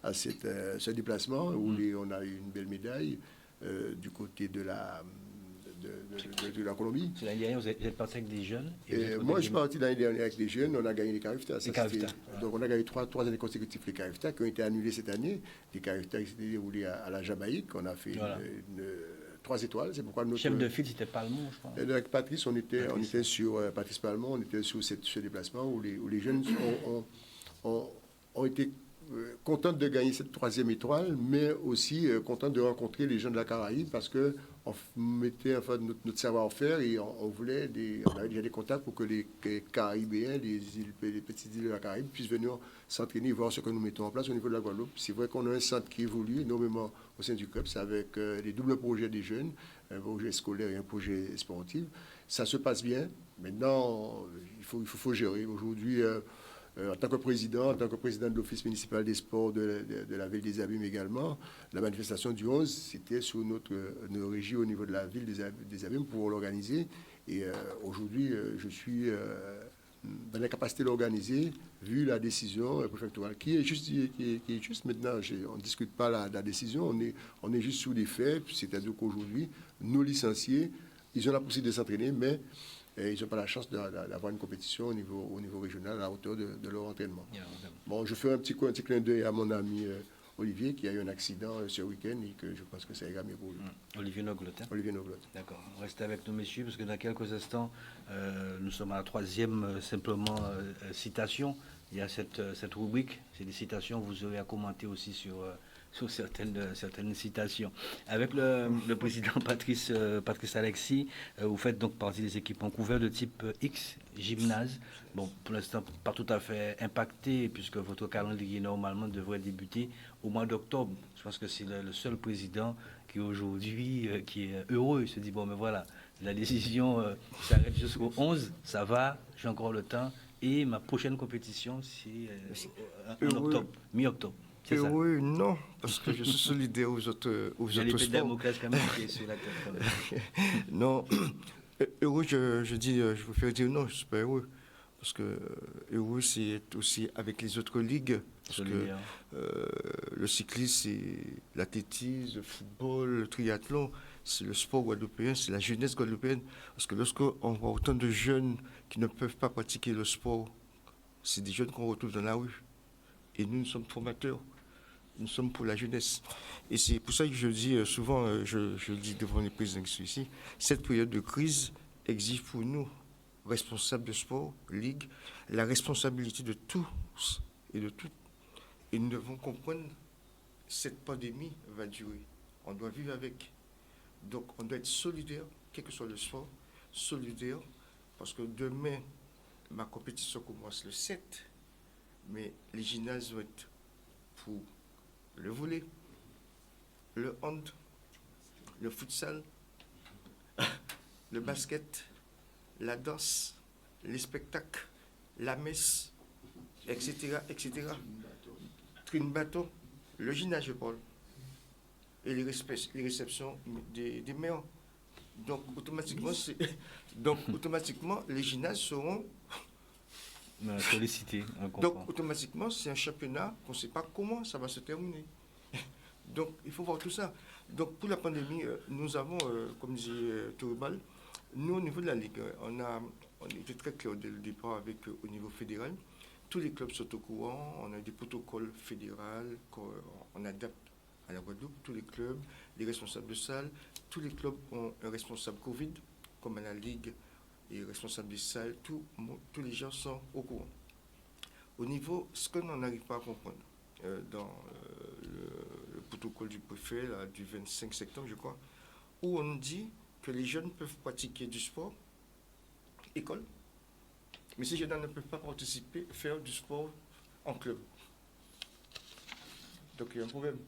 à ce déplacement où on a eu une belle médaille du côté de la Colombie. L'année dernière, vous êtes parti avec des jeunes moi, je suis parti l'année dernière avec des jeunes. On a gagné les Carifta. Donc, on a gagné trois années consécutives les Carifta qui ont été annulés cette année. Les Carifta qui s'étaient déroulés à la Jamaïque. On a fait une 3 étoiles. C'est pourquoi notre chef de file, c'était Palmont, je crois. Avec Patrice, on était sur Patrice Palmont. On était sur ce déplacement où les jeunes ont été contents de gagner cette 3e étoile, mais aussi contents de rencontrer les gens de la Caraïbe parce que on mettait enfin notre savoir-faire et on avait déjà des contacts pour que les Caribéens, les petites îles de la Caraïbe puissent venir s'entraîner et voir ce que nous mettons en place au niveau de la Guadeloupe. C'est vrai qu'on a un centre qui évolue énormément au sein du club, c'est avec les doubles projets des jeunes, un projet scolaire et un projet sportif. Ça se passe bien. Maintenant, il faut gérer. Aujourd'hui, en tant que président de l'Office municipal des sports de la ville des Abîmes également, la manifestation du 11, c'était sous notre régie au niveau de la ville des Abîmes pour l'organiser. Et aujourd'hui, je suis dans la capacité de l'organiser, vu la décision préfectorale, qui est juste maintenant. On ne discute pas la décision, on est juste sous les faits, c'est-à-dire qu'aujourd'hui, nos licenciés, ils ont la possibilité de s'entraîner, mais ils n'ont pas la chance d'avoir une compétition au niveau régional à la hauteur de leur entraînement. Bon, je fais un petit clin d'œil à mon ami Olivier qui a eu un accident ce week-end et que je pense que ça ira mieux pour lui. Olivier Noglotte. Olivier Noglotte. D'accord. Restez avec nous, messieurs, parce que dans quelques instants, nous sommes à la 3e simplement citation. Il y a cette rubrique, c'est des citations. Vous aurez à commenter aussi sur certaines citations. Avec le président Patrice Alexis, vous faites donc partie des équipements couverts de type X, gymnase. Bon, pour l'instant, pas tout à fait impacté, puisque votre calendrier normalement devrait débuter au mois d'octobre. Je pense que c'est le seul président qui aujourd'hui qui est heureux. Il se dit, bon, mais voilà, la décision s'arrête jusqu'au 11, ça va, j'ai encore le temps. Et ma prochaine compétition, c'est en octobre, mi-octobre. Heureux, non, parce que je suis solidaire aux autres sports. Quand même qui est sur la tête. Non, heureux, je préfère dire non, je ne suis pas heureux. Parce que heureux, c'est aussi avec les autres ligues. Parce que le cyclisme, c'est l'athlétisme, le football, le triathlon, c'est le sport guadeloupéen, c'est la jeunesse guadeloupéenne. Parce que lorsqu'on voit autant de jeunes qui ne peuvent pas pratiquer le sport, c'est des jeunes qu'on retrouve dans la rue. Et nous sommes formateurs. Nous sommes pour la jeunesse. Et c'est pour ça que je dis souvent, je le dis devant les présidents qui sont ici, cette période de crise exige pour nous, responsables de sport, ligue, la responsabilité de tous et de toutes. Et nous devons comprendre cette pandémie va durer. On doit vivre avec. Donc on doit être solidaire, quel que soit le sport, solidaire, parce que demain, ma compétition commence le 7, mais les gymnases vont être pour le volley, le hand, le futsal, le basket, la danse, les spectacles, la messe, etc., etc. Trine bateau, le gymnase, je parle, et les réceptions des maires. Donc, automatiquement, les gymnases seront sollicités. Donc, automatiquement, c'est un championnat qu'on ne sait pas comment ça va se terminer. Donc, il faut voir tout ça. Donc, pour la pandémie, nous avons, comme disait Touribal, nous, au niveau de la Ligue, on était très clair dès le départ au niveau fédéral. Tous les clubs sont au courant, on a des protocoles fédéraux qu'on adapte à la Guadeloupe, tous les clubs, les responsables de salle. Tous les clubs ont un responsable Covid, comme à la Ligue, et responsable des salles. Tous les gens sont au courant. Au niveau, ce que l'on n'arrive pas à comprendre, dans le protocole du préfet là, du 25 septembre, je crois, où on dit que les jeunes peuvent pratiquer du sport, école, mais ces jeunes ne peuvent pas participer, faire du sport en club. Donc il y a un problème.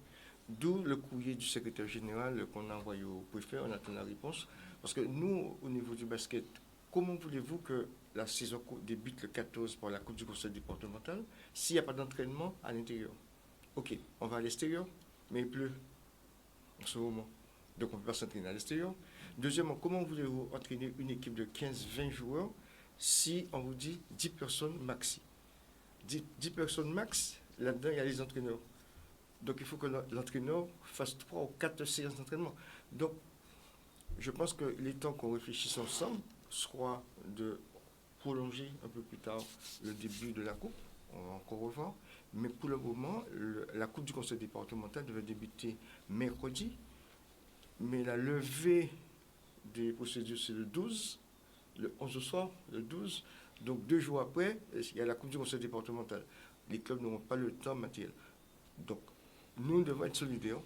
D'où le courrier du secrétaire général qu'on a envoyé au préfet, on attend la réponse. Parce que nous, au niveau du basket, comment voulez-vous que la saison débute le 14 par la Coupe du Conseil départemental s'il n'y a pas d'entraînement à l'intérieur? Ok, on va à l'extérieur, mais il pleut en ce moment. Donc on ne peut pas s'entraîner à l'extérieur. Deuxièmement, comment voulez-vous entraîner une équipe de 15-20 joueurs si on vous dit 10 personnes maxi? 10 personnes max, là-dedans il y a les entraîneurs. Donc il faut que l'entraîneur fasse 3 ou 4 séances d'entraînement. Donc je pense que les temps qu'on réfléchisse ensemble soit de prolonger un peu plus tard le début de la coupe. On va encore revoir. Mais pour le moment, la coupe du conseil départemental devait débuter mercredi. Mais la levée des procédures, c'est le 12, le 11 au soir, le 12. Donc 2 jours après, il y a la coupe du conseil départemental. Les clubs n'auront pas le temps matériel. Donc nous devons être solidaires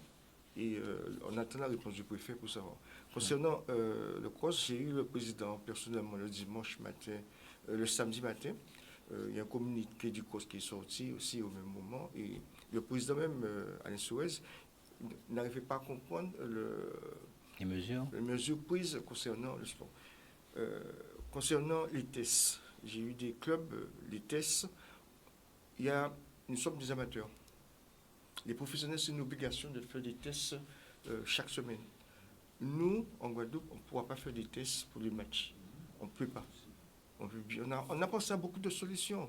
et on attend la réponse du préfet pour savoir. Concernant le cross, j'ai eu le président personnellement le dimanche matin, le samedi matin. Il y a un communiqué du cross qui est sorti aussi au même moment. Et le président même, Alain Suez, n'arrivait pas à comprendre les mesures prises concernant le sport. Concernant les tests, j'ai eu des clubs, les tests, nous sommes des amateurs. Les professionnels, c'est une obligation de faire des tests chaque semaine. Nous, en Guadeloupe, on ne pourra pas faire des tests pour les matchs. On ne peut pas. On a pensé à beaucoup de solutions,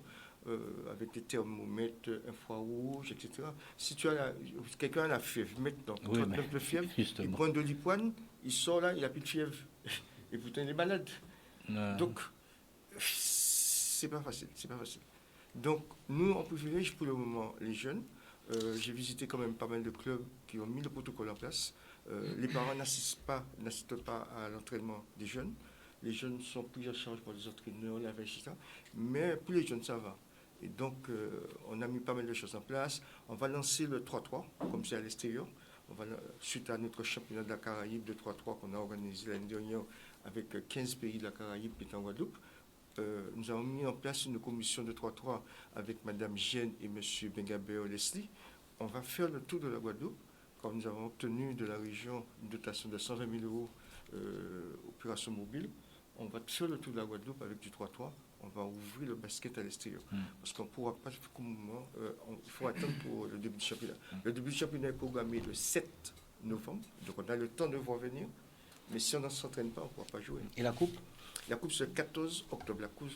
avec des thermomètres infrarouges, etc. Si quelqu'un a la fièvre, maintenant, 39 de fièvre, il prend de l'ipoine, il sort là, il n'a plus de fièvre. Et pourtant, il est malade. Donc, c'est pas facile. Donc, nous, on privilège pour le moment les jeunes. J'ai visité quand même pas mal de clubs qui ont mis le protocole en place. Les parents n'assistent pas à l'entraînement des jeunes. Les jeunes sont pris en charge par les entraîneurs, etc. Mais pour les jeunes, ça va. Et donc, on a mis pas mal de choses en place. On va lancer le 3-3, comme c'est à l'extérieur. Suite à notre championnat de la Caraïbe de 3-3 qu'on a organisé l'année dernière avec 15 pays de la Caraïbe et en Guadeloupe. Nous avons mis en place une commission de 3-3 avec Mme Gienne et M. Bengabeo Leslie. On va faire le tour de la Guadeloupe, quand nous avons obtenu de la région une dotation de 120 000 euros opération mobile. On va faire le tour de la Guadeloupe avec du 3-3. On va ouvrir le basket à l'extérieur. Parce qu'on ne pourra pas, il faut attendre pour le début du championnat. Le début du championnat est programmé le 7 novembre, donc on a le temps de voir venir. Mais si on ne s'entraîne pas, on ne pourra pas jouer. Et la coupe? La coupe, c'est le 14 octobre, la coupe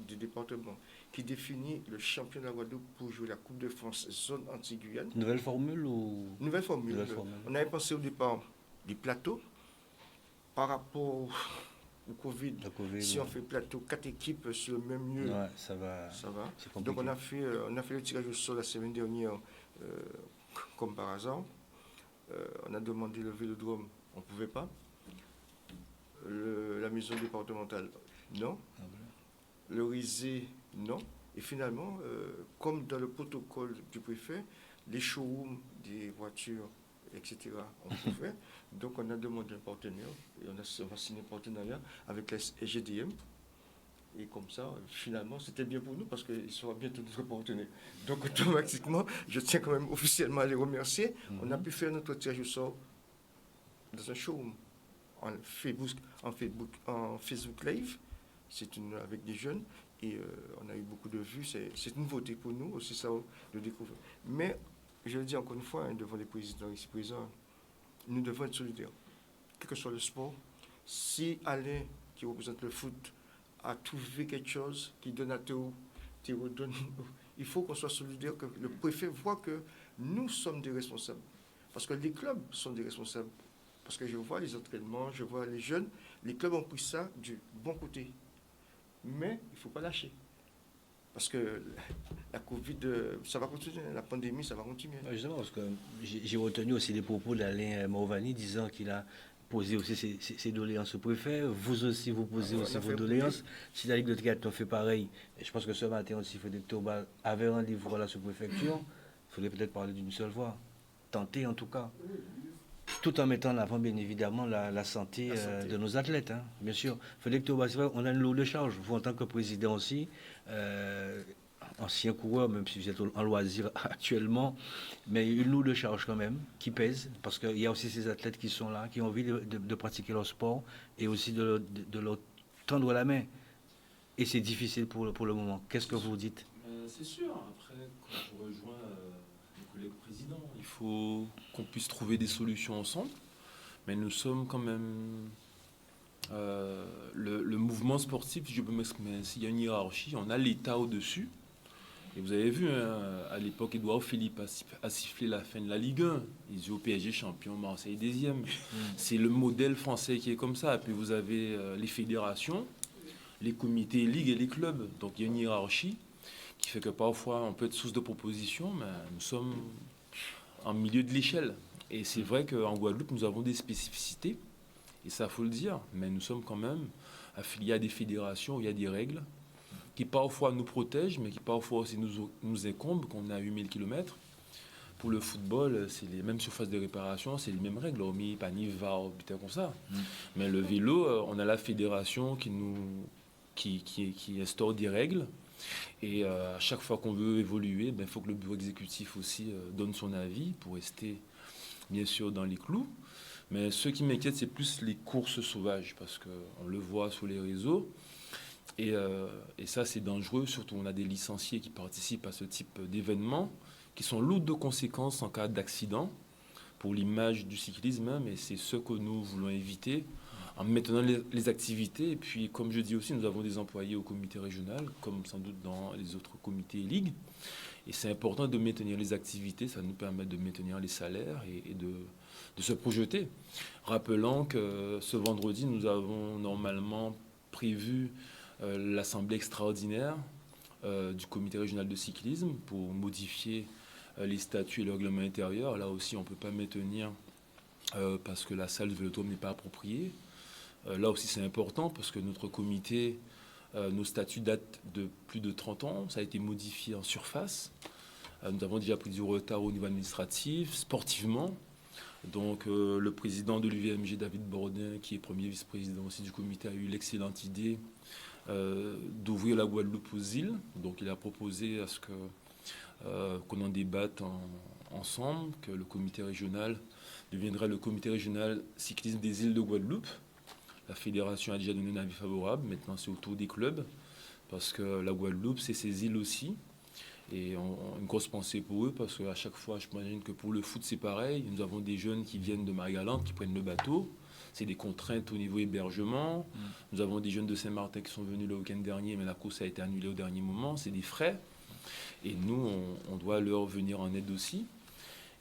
du département, qui définit le champion de la Guadeloupe pour jouer la Coupe de France zone anti-Guyane. Nouvelle formule ou... Nouvelle formule. On avait pensé au départ des plateaux. Par rapport au Covid, si on fait plateau, 4 équipes sur le même lieu, ça va. Donc on a fait le tirage au sort la semaine dernière, comme par hasard. On a demandé le vélodrome, on ne pouvait pas. La maison départementale, non. Le risé, non. Et finalement, comme dans le protocole du préfet, les showrooms des voitures, etc., on pouvait. Donc on a demandé un partenaire, et on va signer un partenariat avec la SGDM. Et comme ça, finalement, c'était bien pour nous parce qu'il sera bientôt notre partenaire. Donc automatiquement, je tiens quand même officiellement à les remercier. On a pu faire notre tirage au sort dans un showroom. En Facebook Live, avec des jeunes, et on a eu beaucoup de vues. C'est une nouveauté pour nous aussi, ça, de découvrir. Mais, je le dis encore une fois, devant les présidents ici présents, nous devons être solidaires. Quel que soit le sport, si Alain, qui représente le foot, a trouvé quelque chose qui donne à Théo donne, il faut qu'on soit solidaires, que le préfet voit que nous sommes des responsables. Parce que les clubs sont des responsables. Parce que je vois les entraînements, je vois les jeunes, les clubs ont pris ça du bon côté. Mais il ne faut pas lâcher. parce que la Covid, ça va continuer, la pandémie, ça va continuer. Justement, parce que j'ai retenu aussi les propos d'Alain Morvani disant qu'il a posé aussi ses doléances au préfet. Vous aussi, vous posez aussi vos doléances. Si la Ligue de triathlon fait pareil, et je pense que ce matin aussi, Frédéric Tourba avait rendez-vous à la sous-préfecture, il faudrait peut-être parler d'une seule voix. Tenter en tout cas. Tout en mettant en avant, bien évidemment, la santé de nos athlètes, hein, bien sûr. Frédéric Tourba, c'est vrai, on a une lourde charge. Vous, en tant que président aussi, ancien coureur, même si vous êtes en loisir actuellement, mais une lourde charge quand même, qui pèse, parce qu'il y a aussi ces athlètes qui sont là, qui ont envie de pratiquer leur sport, et aussi de leur tendre la main. Et c'est difficile pour le moment. Qu'est-ce que vous dites? C'est sûr. Après, quand je rejoins mes collègues présidents, il faut qu'on puisse trouver des solutions ensemble, mais nous sommes quand même... le mouvement sportif, je peux m'exprimer, s'il y a une hiérarchie, on a l'État au-dessus. Et vous avez vu, hein, à l'époque, Édouard Philippe a sifflé la fin de la Ligue 1. Ils étaient au PSG champion, Marseille deuxième. C'est le modèle français qui est comme ça. Et puis vous avez les fédérations, les comités, ligues et les clubs. Donc il y a une hiérarchie qui fait que parfois on peut être source de propositions, mais nous sommes en milieu de l'échelle. Et c'est vrai qu'en Guadeloupe, nous avons des spécificités. Et ça, il faut le dire. Mais nous sommes quand même affiliés à des fédérations où il y a des règles qui parfois nous protègent, mais qui parfois aussi nous incombent, qu'on a 8000 km. Pour le football, c'est les mêmes surfaces de réparation, c'est les mêmes règles, hormis panier, VAR, putain comme ça. Mais le vélo, on a la fédération qui instaure des règles. Et à chaque fois qu'on veut évoluer, il faut que le bureau exécutif aussi donne son avis pour rester, bien sûr, dans les clous. Mais ce qui m'inquiète, c'est plus les courses sauvages, parce qu'on le voit sur les réseaux. Et ça, c'est dangereux, surtout on a des licenciés qui participent à ce type d'événements, qui sont lourds de conséquences en cas d'accident pour l'image du cyclisme, hein, mais c'est ce que nous voulons éviter en maintenant les activités. Et puis, comme je dis aussi, nous avons des employés au comité régional, comme sans doute dans les autres comités et ligues. Et c'est important de maintenir les activités, ça nous permet de maintenir les salaires et de se projeter. Rappelant que ce vendredi, nous avons normalement prévu l'assemblée extraordinaire du comité régional de cyclisme pour modifier les statuts et le règlement intérieur. Là aussi, on ne peut pas maintenir parce que la salle de vélodrome n'est pas appropriée. Là aussi, c'est important parce que notre comité, nos statuts datent de plus de 30 ans. Ça a été modifié en surface. Nous avons déjà pris du retard au niveau administratif, sportivement. Donc, le président de l'UVMG, David Bourdin, qui est premier vice-président aussi du comité, a eu l'excellente idée d'ouvrir la Guadeloupe aux îles. Donc, il a proposé à ce qu'on en débatte ensemble, que le comité régional deviendrait le comité régional cyclisme des îles de Guadeloupe. La fédération a déjà donné un avis favorable. Maintenant, c'est au tour des clubs, parce que la Guadeloupe, c'est ces îles aussi. Et une grosse pensée pour eux, parce qu'à chaque fois, je m'imagine que pour le foot, c'est pareil. Nous avons des jeunes qui viennent de Marie-Galante, qui prennent le bateau. C'est des contraintes au niveau hébergement. Nous avons des jeunes de Saint-Martin qui sont venus le week-end dernier, mais la course a été annulée au dernier moment. C'est des frais. Et nous, on doit leur venir en aide aussi.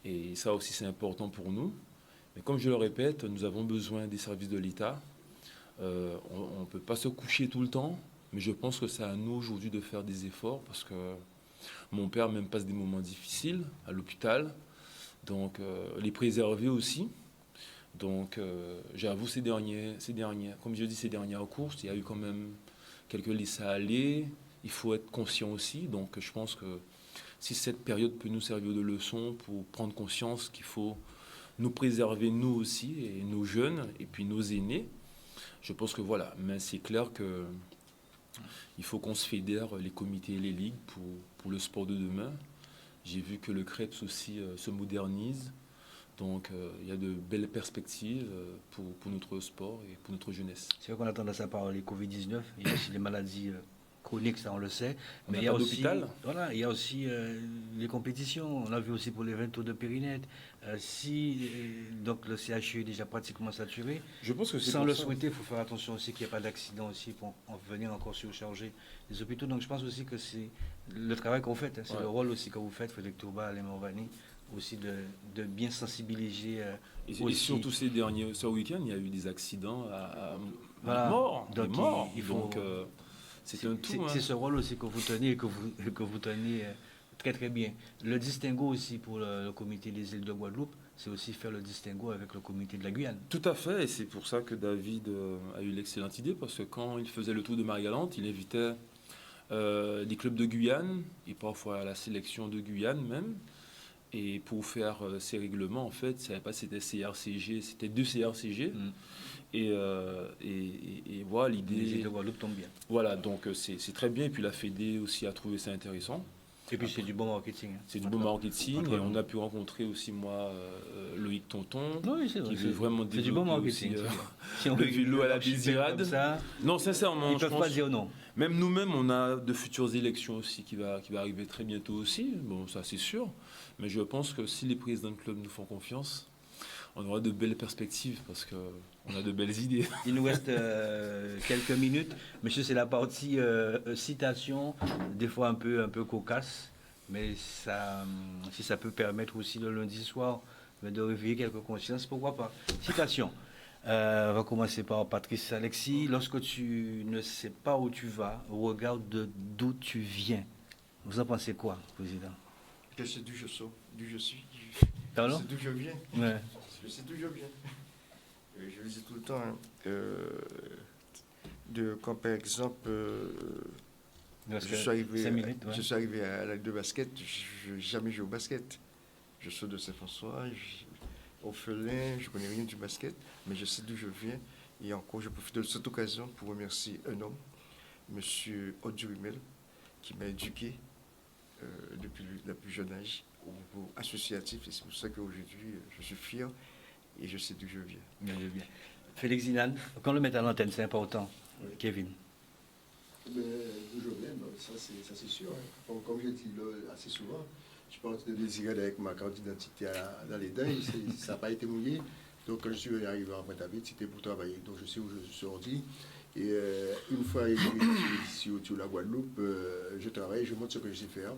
Et ça aussi, c'est important pour nous. Mais comme je le répète, nous avons besoin des services de l'État. On ne peut pas se coucher tout le temps, mais je pense que c'est à nous aujourd'hui de faire des efforts, parce que mon père même passe des moments difficiles à l'hôpital, donc les préserver aussi. Donc j'avoue, ces dernières, comme je dis, ces dernières courses, il y a eu quand même quelques laissés-aller. Il faut être conscient aussi. Donc je pense que si cette période peut nous servir de leçon pour prendre conscience qu'il faut nous préserver nous aussi, et nos jeunes, et puis nos aînés, je pense que voilà. Mais c'est clair que il faut qu'on se fédère, les comités et les ligues, pour le sport de demain. J'ai vu que le CREPS aussi se modernise. Donc il y a de belles perspectives pour notre sport et pour notre jeunesse. C'est vrai qu'on a tendance à parler Covid-19. Il y a aussi les maladies chroniques, ça on le sait. Mais il y a aussi, voilà, il y a aussi les compétitions. On a vu aussi pour les 20 tours de Périnette. Donc le CHU est déjà pratiquement saturé. Je pense que sans le souhaiter, il faut faire attention aussi qu'il n'y ait pas d'accident aussi pour venir encore surcharger les hôpitaux. Donc je pense aussi que c'est le travail qu'on fait. C'est le rôle aussi que vous faites, Frédéric Tourba, Alain Morvani, aussi de bien sensibiliser. Et surtout ce week-end, il y a eu des accidents à voilà. mort. Donc c'est un tout. C'est ce rôle aussi que vous tenez et que vous tenez très très bien. Le distinguo aussi pour le comité des îles de Guadeloupe, c'est aussi faire le distinguo avec le comité de la Guyane. Tout à fait, et c'est pour ça que David a eu l'excellente idée, parce que quand il faisait le tour de Marie-Galante, il invitait des clubs de Guyane, et parfois la sélection de Guyane même. Et pour faire ces règlements, en fait, ça pas c'était CRCG, c'était 2 CRCG. Et voilà, l'idée... Les îles de Guadeloupe tombent bien. Voilà, donc c'est très bien. Et puis la Fédé aussi a trouvé ça intéressant. Et puis c'est du bon marketing. C'est du bon marketing. Et on a pu rencontrer aussi, moi, Loïc Tonton. Oui, c'est vrai. Qui veut vraiment c'est du bon marketing. Si on veut vélo à la Bisérade. Non, sincèrement. Ils ne peuvent pas dire non. Même nous-mêmes, on a de futures élections aussi qui va arriver très bientôt aussi. Bon, ça c'est sûr. Mais je pense que si les présidents de club nous font confiance, on aura de belles perspectives parce qu'on a de belles idées. Il nous reste quelques minutes. Monsieur, c'est la partie citation, des fois un peu cocasse, mais ça, si ça peut permettre aussi le lundi soir de réveiller quelques consciences, pourquoi pas. Citation. On va commencer par Patrice Alexis. Lorsque tu ne sais pas où tu vas, regarde d'où tu viens. Vous en pensez quoi, président? Je sais d'où je sors, d'où je suis. Pardon? Je sais d'où je viens. Ouais. Je sais d'où je viens. Je le dis tout le temps. Quand par exemple, je suis arrivé à la de basket, je n'ai jamais joué au basket. Je suis de Saint-François, orphelin, je ne connais rien du basket, mais je sais d'où je viens. Et encore, je profite de cette occasion pour remercier un homme, M. Odurimel, qui m'a éduqué depuis le plus jeune âge au niveau associatif. Et c'est pour ça qu'aujourd'hui, je suis fier et je sais d'où je viens. Bien. Félix Zinane, quand le mettre à l'antenne, c'est important. Oui. Kevin. D'où je viens, ça c'est sûr. Hein. Comme je dis assez souvent, je pense de désirer avec ma carte d'identité dans les dents, ça n'a pas été mouillé. Donc quand je suis arrivé en Pointe-à-Pitre, c'était pour travailler. Donc je sais où je suis sorti. Et une fois arrivé sur la Guadeloupe, je travaille, je montre ce que je sais faire.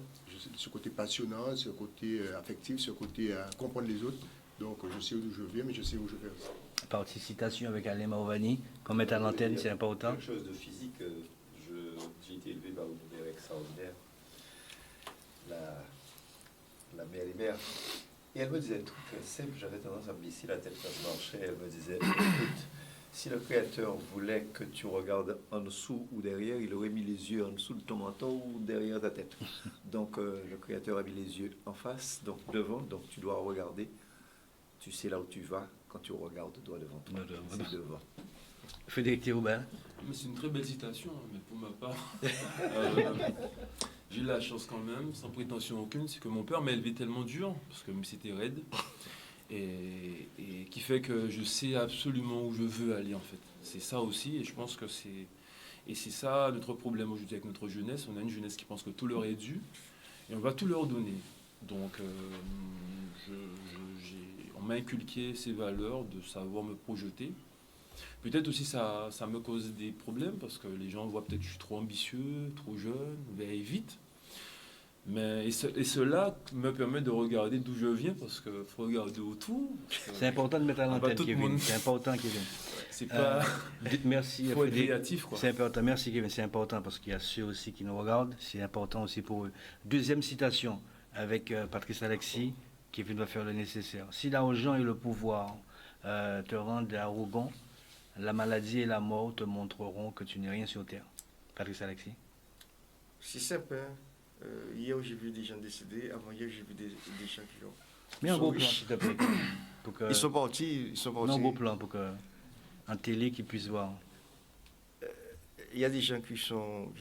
Ce côté passionnant, ce côté affectif, ce côté comprendre les autres. Donc je sais d'où je viens, mais je sais où je vais aussi. Participation avec Alain Marovani, qu'on mette à l'antenne, c'est important. Quelque chose de physique, j'ai été élevé par une mère extraordinaire, la mère des mères. Et elle me disait un truc très simple, j'avais tendance à me baisser la tête quand je marchais. Elle me disait, écoute, si le Créateur voulait que tu regardes en dessous ou derrière, il aurait mis les yeux en dessous de ton menton ou derrière ta tête. Donc le Créateur a mis les yeux en face, donc devant, donc tu dois regarder. Tu sais là où tu vas quand tu regardes droit devant toi. C'est devant. Frédéric Théobald. Mais c'est une très belle citation, mais pour ma part, j'ai eu la chance quand même, sans prétention aucune, c'est que mon père m'a élevé tellement dur, parce que c'était raide, et qui fait que je sais absolument où je veux aller en fait. C'est ça aussi, et je pense que c'est ça notre problème aujourd'hui avec notre jeunesse. On a une jeunesse qui pense que tout leur est dû, et on va tout leur donner. Donc on m'a inculqué ces valeurs de savoir me projeter. Peut-être aussi ça me cause des problèmes parce que les gens voient peut-être que je suis trop ambitieux, trop jeune, vais vite. Mais, et cela me permet de regarder d'où je viens parce qu'il faut regarder autour. C'est important de mettre à l'antenne, Kevin. C'est important, Kevin. C'est pas... merci. Faut être créatif, quoi. C'est important. Merci, Kevin. C'est important parce qu'il y a ceux aussi qui nous regardent. C'est important aussi pour eux. Deuxième citation avec Patrice Alexis. Kevin va faire le nécessaire. Si l'argent et le pouvoir te rendent arrogant, la maladie et la mort te montreront que tu n'es rien sur terre. Patrice Alexis. C'est simple. Hein? Hier, j'ai vu des gens décédés. Avant hier, j'ai vu des gens qui ont. Mais un gros plan, s'il te plaît. Ils sont partis. Un gros plan pour qu'en télé, qu'ils puissent voir. Il y a des gens qui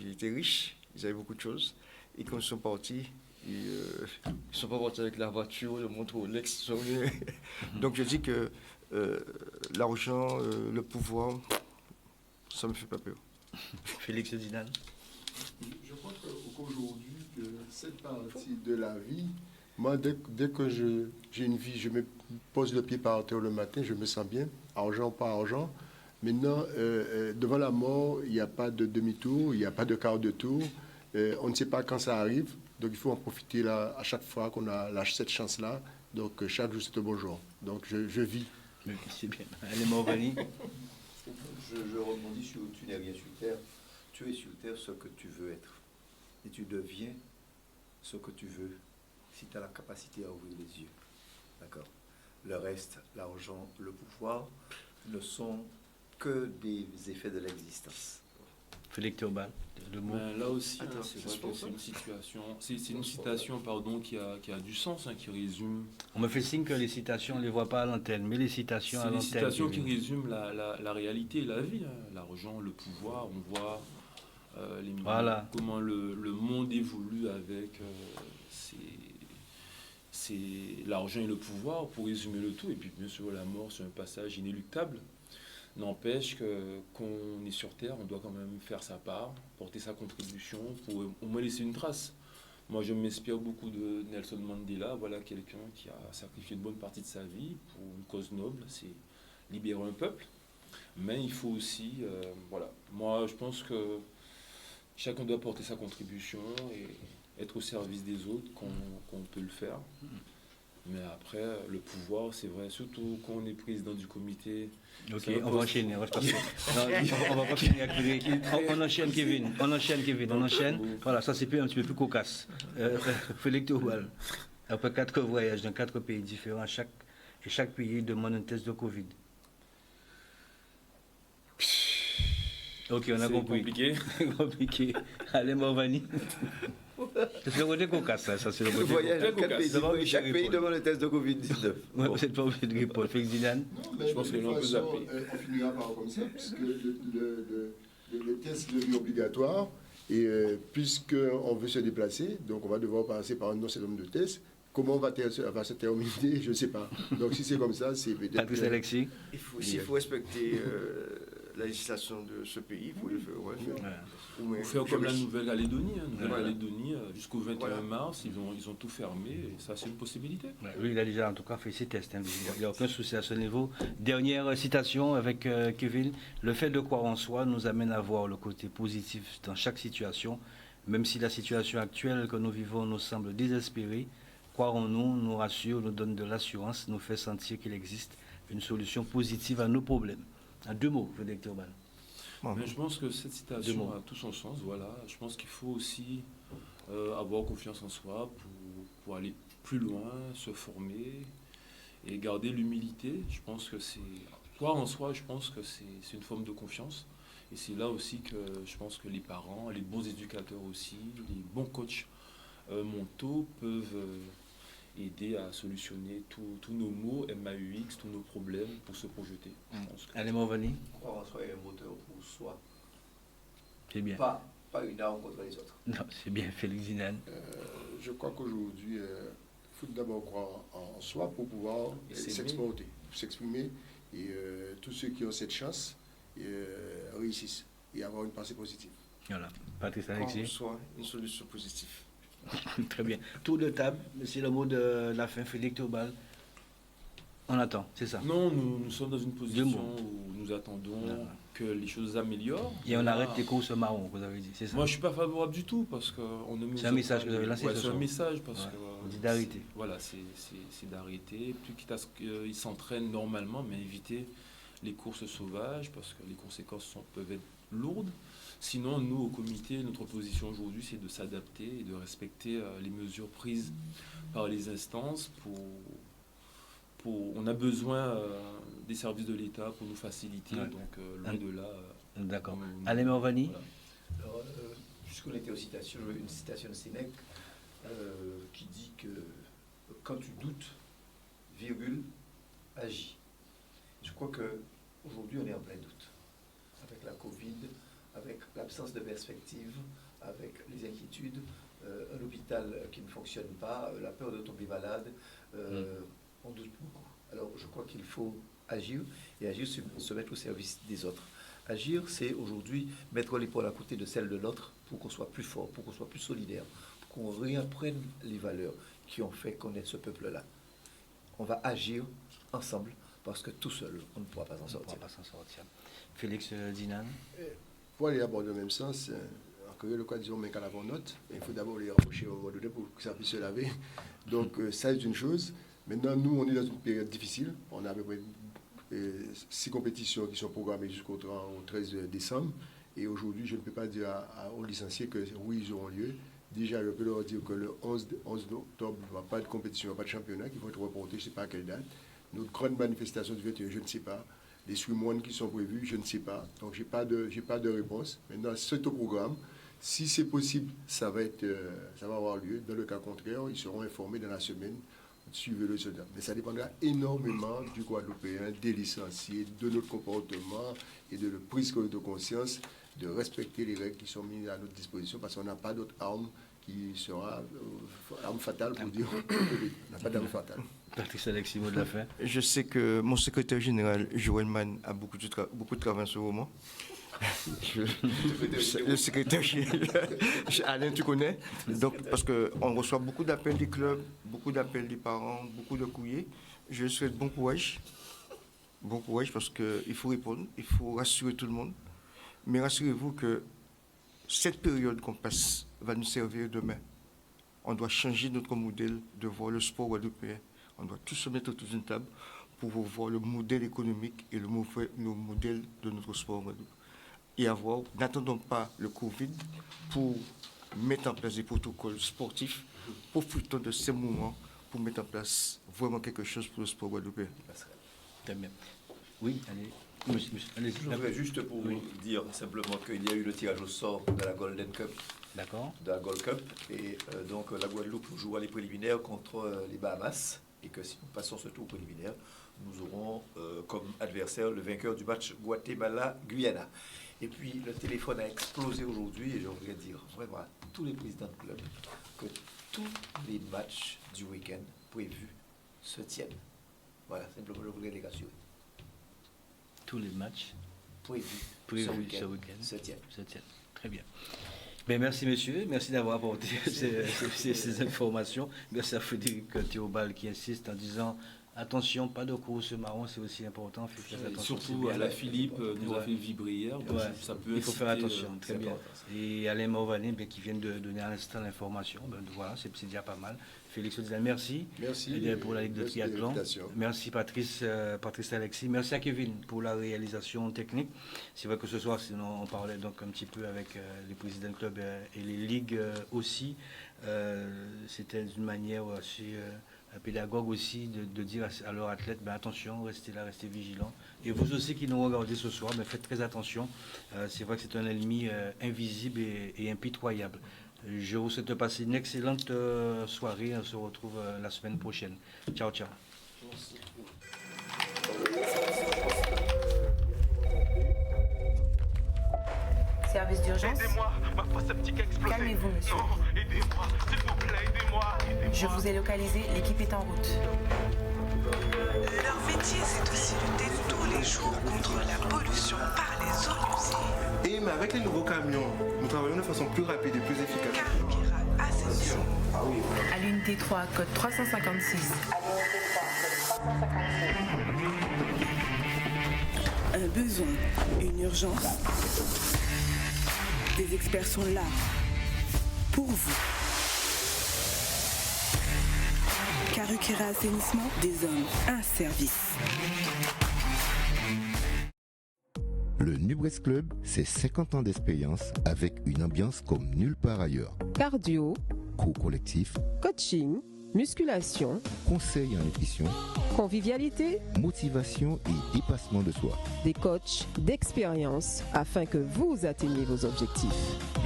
étaient riches, ils avaient beaucoup de choses. Et quand ils sont partis, ils ne sont pas partis avec la voiture, le montre Rolex. Donc je dis que l'argent, le pouvoir, ça ne me fait pas peur. Félix Zinane. Je crois qu'aujourd'hui, cette partie de la vie, moi, dès que j'ai une vie, je me pose le pied par terre le matin, je me sens bien, argent par argent. Maintenant, devant la mort, il n'y a pas de demi-tour, il n'y a pas de quart de tour. On ne sait pas quand ça arrive, donc il faut en profiter là, à chaque fois qu'on a cette chance-là. Donc chaque jour, c'est un bon jour. Donc je vis. C'est bien. Allez, Mauvani. Je rebondis sur tu n'es rien sur terre. tu es sur terre ce que tu veux être. Et tu deviens ce que tu veux si tu as la capacité à ouvrir les yeux. D'accord? Le reste, l'argent, le pouvoir, ne sont que des effets de l'existence. Félix Théobald, le mot. Ben, là aussi, Attends, c'est c'est vrai que c'est une situation, c'est une citation pardon, qui a du sens, qui résume. On me fait signe que les citations, on ne les voit pas à l'antenne, mais les citations à C'est l'antenne. des citations qui résument la réalité et la vie. L'argent, le pouvoir, on voit comment le monde évolue avec l'argent et le pouvoir, pour résumer le tout. Et puis bien sûr, la mort, c'est un passage inéluctable. N'empêche qu'on est sur Terre, on doit quand même faire sa part, porter sa contribution pour au moins laisser une trace. Moi, je m'inspire beaucoup de Nelson Mandela, voilà quelqu'un qui a sacrifié une bonne partie de sa vie pour une cause noble, c'est libérer un peuple. Mais il faut aussi, moi je pense que chacun doit porter sa contribution et être au service des autres qu'on peut le faire. Mais après, le pouvoir, c'est vrai, surtout quand on est président du comité. Ok, on va enchaîner. On va pas finir avec Frédéric. On enchaîne, Kevin. On enchaîne. Voilà, ça c'est un petit peu plus cocasse. Félix Théobald, après 4 voyages dans 4 pays différents, chaque pays demande un test de Covid. Ok, on a compris. Compliqué. Allez, Morvani. C'est le côté cocasse, ça c'est le côté cocasse. Chaque pays demande le test de Covid-19. Bon. C'est pas obligé de répondre. Félix Zidane. Je pense que l'on peut zapper. On finira par comme ça, puisque le test devient obligatoire. Et puisqu'on veut se déplacer, donc on va devoir passer par un non certain nombre de tests. Comment va se terminer, je ne sais pas. Donc si c'est comme ça, c'est peut-être... Patrice Alexis. S'il faut respecter la législation de ce pays, il faut le faire. Il faut faire comme la Nouvelle-Calédonie. Nouvelle-Calédonie, jusqu'au 21 mars, ils ont tout fermé. Et ça, c'est une possibilité. Lui, il a déjà en tout cas fait ses tests. Il n'y a aucun souci à ce niveau. Dernière citation avec Kevin. Le fait de croire en soi nous amène à voir le côté positif dans chaque situation. Même si la situation actuelle que nous vivons nous semble désespérée, croire en nous nous rassure, nous donne de l'assurance, nous fait sentir qu'il existe une solution positive à nos problèmes. En 2 mots, Frédéric Théobald. Mais je pense que cette citation a tout son sens. Voilà. Je pense qu'il faut aussi avoir confiance en soi pour aller plus loin, se former et garder l'humilité. Je pense que c'est croire en soi. Je pense que c'est une forme de confiance. Et c'est là aussi que je pense que les parents, les bons éducateurs aussi, les bons coachs mentaux peuvent aider à solutionner tous nos maux, MAUX, tous nos problèmes pour se projeter. Allez, Morvani. Croire en soi est un moteur pour soi. C'est bien. Pas une arme contre les autres. Non, c'est bien, Félix Zidane. Je crois qu'aujourd'hui, il faut d'abord croire en soi pour pouvoir s'exprimer. Et tous ceux qui ont cette chance réussissent et avoir une pensée positive. Voilà. Patrice Alexis. En soi, une solution positive. Très bien. Tour de table, c'est le mot de la fin, Félix Théobald. On attend, c'est ça? Non, nous sommes dans une position où nous attendons que les choses s'améliorent. Et on arrête les courses marron, vous avez dit, c'est ça? Moi, je ne suis pas favorable du tout, parce qu'on ne... C'est un message que vous avez lancé. C'est un message, parce que... On dit d'arrêter. Voilà, c'est d'arrêter, plus quitte à ce qu'ils s'entraînent normalement, mais éviter les courses sauvages, parce que les conséquences peuvent être lourdes. Sinon, nous, au comité, notre position aujourd'hui, c'est de s'adapter et de respecter les mesures prises par les instances. On a besoin des services de l'État pour nous faciliter, donc loin de là... D'accord. Allez, Morvani. Voilà. Alors, puisqu'on était aux citations, une citation de Sénèque qui dit que quand tu doutes, virgule, agis. Je crois qu'aujourd'hui, on est en plein doute. Avec la Covid, avec l'absence de perspective, avec les inquiétudes, un hôpital qui ne fonctionne pas, la peur de tomber malade, on doute beaucoup. Alors je crois qu'il faut agir, et agir, se mettre au service des autres. Agir, c'est aujourd'hui mettre l'épaule à côté de celle de l'autre pour qu'on soit plus fort, pour qu'on soit plus solidaire, pour qu'on réapprenne les valeurs qui ont fait connaître ce peuple-là. On va agir ensemble, parce que tout seul, on ne pourra pas s'en sortir. Félix Zidane. Pour aller aborder le même sens, en créole, le cas disons, mais qu'à la bonne note, il faut d'abord les rapprocher au moment donné pour que ça puisse se laver. Donc ça c'est une chose. Maintenant, nous, on est dans une période difficile. On a à peu près 6 compétitions qui sont programmées jusqu'au 13 décembre. Et aujourd'hui, je ne peux pas dire aux licenciés que oui, ils auront lieu. Déjà, je peux leur dire que le 11 octobre, il n'y aura pas de compétition, il n'y aura pas de championnat, qui vont être reportés, je ne sais pas à quelle date. Notre grande manifestation du 21, je ne sais pas. Les swim qui sont prévus, je ne sais pas. Donc, je n'ai pas de réponse. Maintenant, c'est au programme. Si c'est possible, ça va avoir lieu. Dans le cas contraire, ils seront informés dans la semaine. Suivez le soldat. Mais ça dépendra énormément du Guadeloupéen, des licenciés, de notre comportement et de la prise de conscience de respecter les règles qui sont mises à notre disposition parce qu'on n'a pas d'autre arme qui sera arme fatale pour dire on n'a pas d'arme fatale. Patrice Alexis, mot de la fin. Je sais que mon secrétaire général, Joël Mann, a beaucoup de travail en ce moment. Le secrétaire général, Alain, tu connais. Donc, parce qu'on reçoit beaucoup d'appels des clubs, beaucoup d'appels des parents, beaucoup de courriers. Je lui souhaite bon courage. Bon courage parce qu'il faut répondre, il faut rassurer tout le monde. Mais rassurez-vous que cette période qu'on passe va nous servir demain. On doit changer notre modèle de voir le sport guadeloupéen. On doit tous se mettre autour d'une table pour voir le modèle économique et le modèle de notre sport en Guadeloupe. Et n'attendons pas le Covid pour mettre en place des protocoles sportifs, profitons de ces moments pour mettre en place vraiment quelque chose pour le sport guadeloupéen. Très bien. Oui, allez. Je voudrais juste pour vous dire simplement qu'il y a eu le tirage au sort de la Golden Cup. D'accord. De la Gold Cup. Et donc la Guadeloupe jouera les préliminaires contre les Bahamas. Et que si nous passons ce tour préliminaire, nous aurons comme adversaire le vainqueur du match Guatemala-Guyana. Et puis le téléphone a explosé aujourd'hui et je voudrais dire vraiment à tous les présidents de club que tous les matchs du week-end prévus se tiennent. Voilà, simplement je voudrais les rassurer. Tous les matchs prévus ce week-end se tiennent. Très bien. Bien, merci messieurs, merci d'avoir apporté ces informations. Merci à Frédéric Théobald qui insiste en disant attention, pas de course marron, c'est aussi important. Faites très attention. Surtout à la Philippe nous a fait vibrer hier. Donc ça peut il faut faire attention, très bien. Et Alain Morvané, qui vient de donner à l'instant l'information, voilà, c'est déjà pas mal. Félix Odizan, merci. Merci pour la Ligue de triathlon. Merci Patrice Alexis. Merci à Kevin pour la réalisation technique. C'est vrai que ce soir, sinon on parlait donc un petit peu avec les présidents de club et les ligues aussi. C'était une manière assez pédagogue aussi de dire à leurs athlètes, attention, restez là, restez vigilants. Et vous aussi qui nous regardez ce soir, faites très attention. C'est vrai que c'est un ennemi invisible et impitoyable. Je vous souhaite de passer une excellente soirée. On se retrouve la semaine prochaine. Ciao, ciao. Service d'urgence. Aidez-moi, ma fosse septique a explosé. Calmez-vous, monsieur. Non, aidez-moi, s'il vous plaît, aidez-moi. Je vous ai localisé, l'équipe est en route. Leur métier, c'est aussi lutter tous les jours contre la pollution par les eaux usées. Mais avec les nouveaux camions, nous travaillons de façon plus rapide et plus efficace. À l'unité 3, code 356. Un besoin, une urgence. Des experts sont là pour vous. Karukera Assainissement, des hommes, un service. Le Nubres Club, c'est 50 ans d'expérience avec une ambiance comme nulle part ailleurs. Cardio, cours collectif, coaching, musculation, conseils en nutrition, convivialité, motivation et dépassement de soi. Des coachs d'expérience afin que vous atteigniez vos objectifs.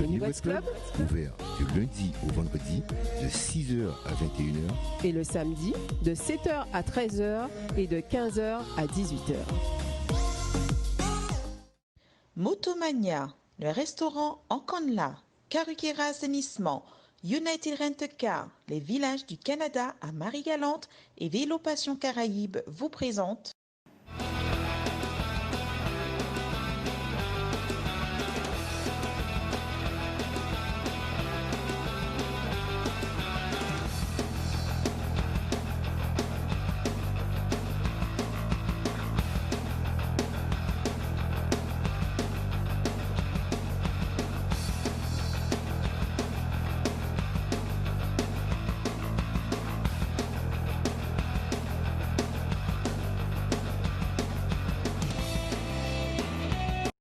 Le Nubres Club, ouvert du lundi au vendredi de 6h à 21h et le samedi de 7h à 13h et de 15h à 18h. Motomania, le restaurant Enconla, Karukera Assainissement, United Rent Car, les villages du Canada à Marie-Galante et Vélo Passion Caraïbes vous présentent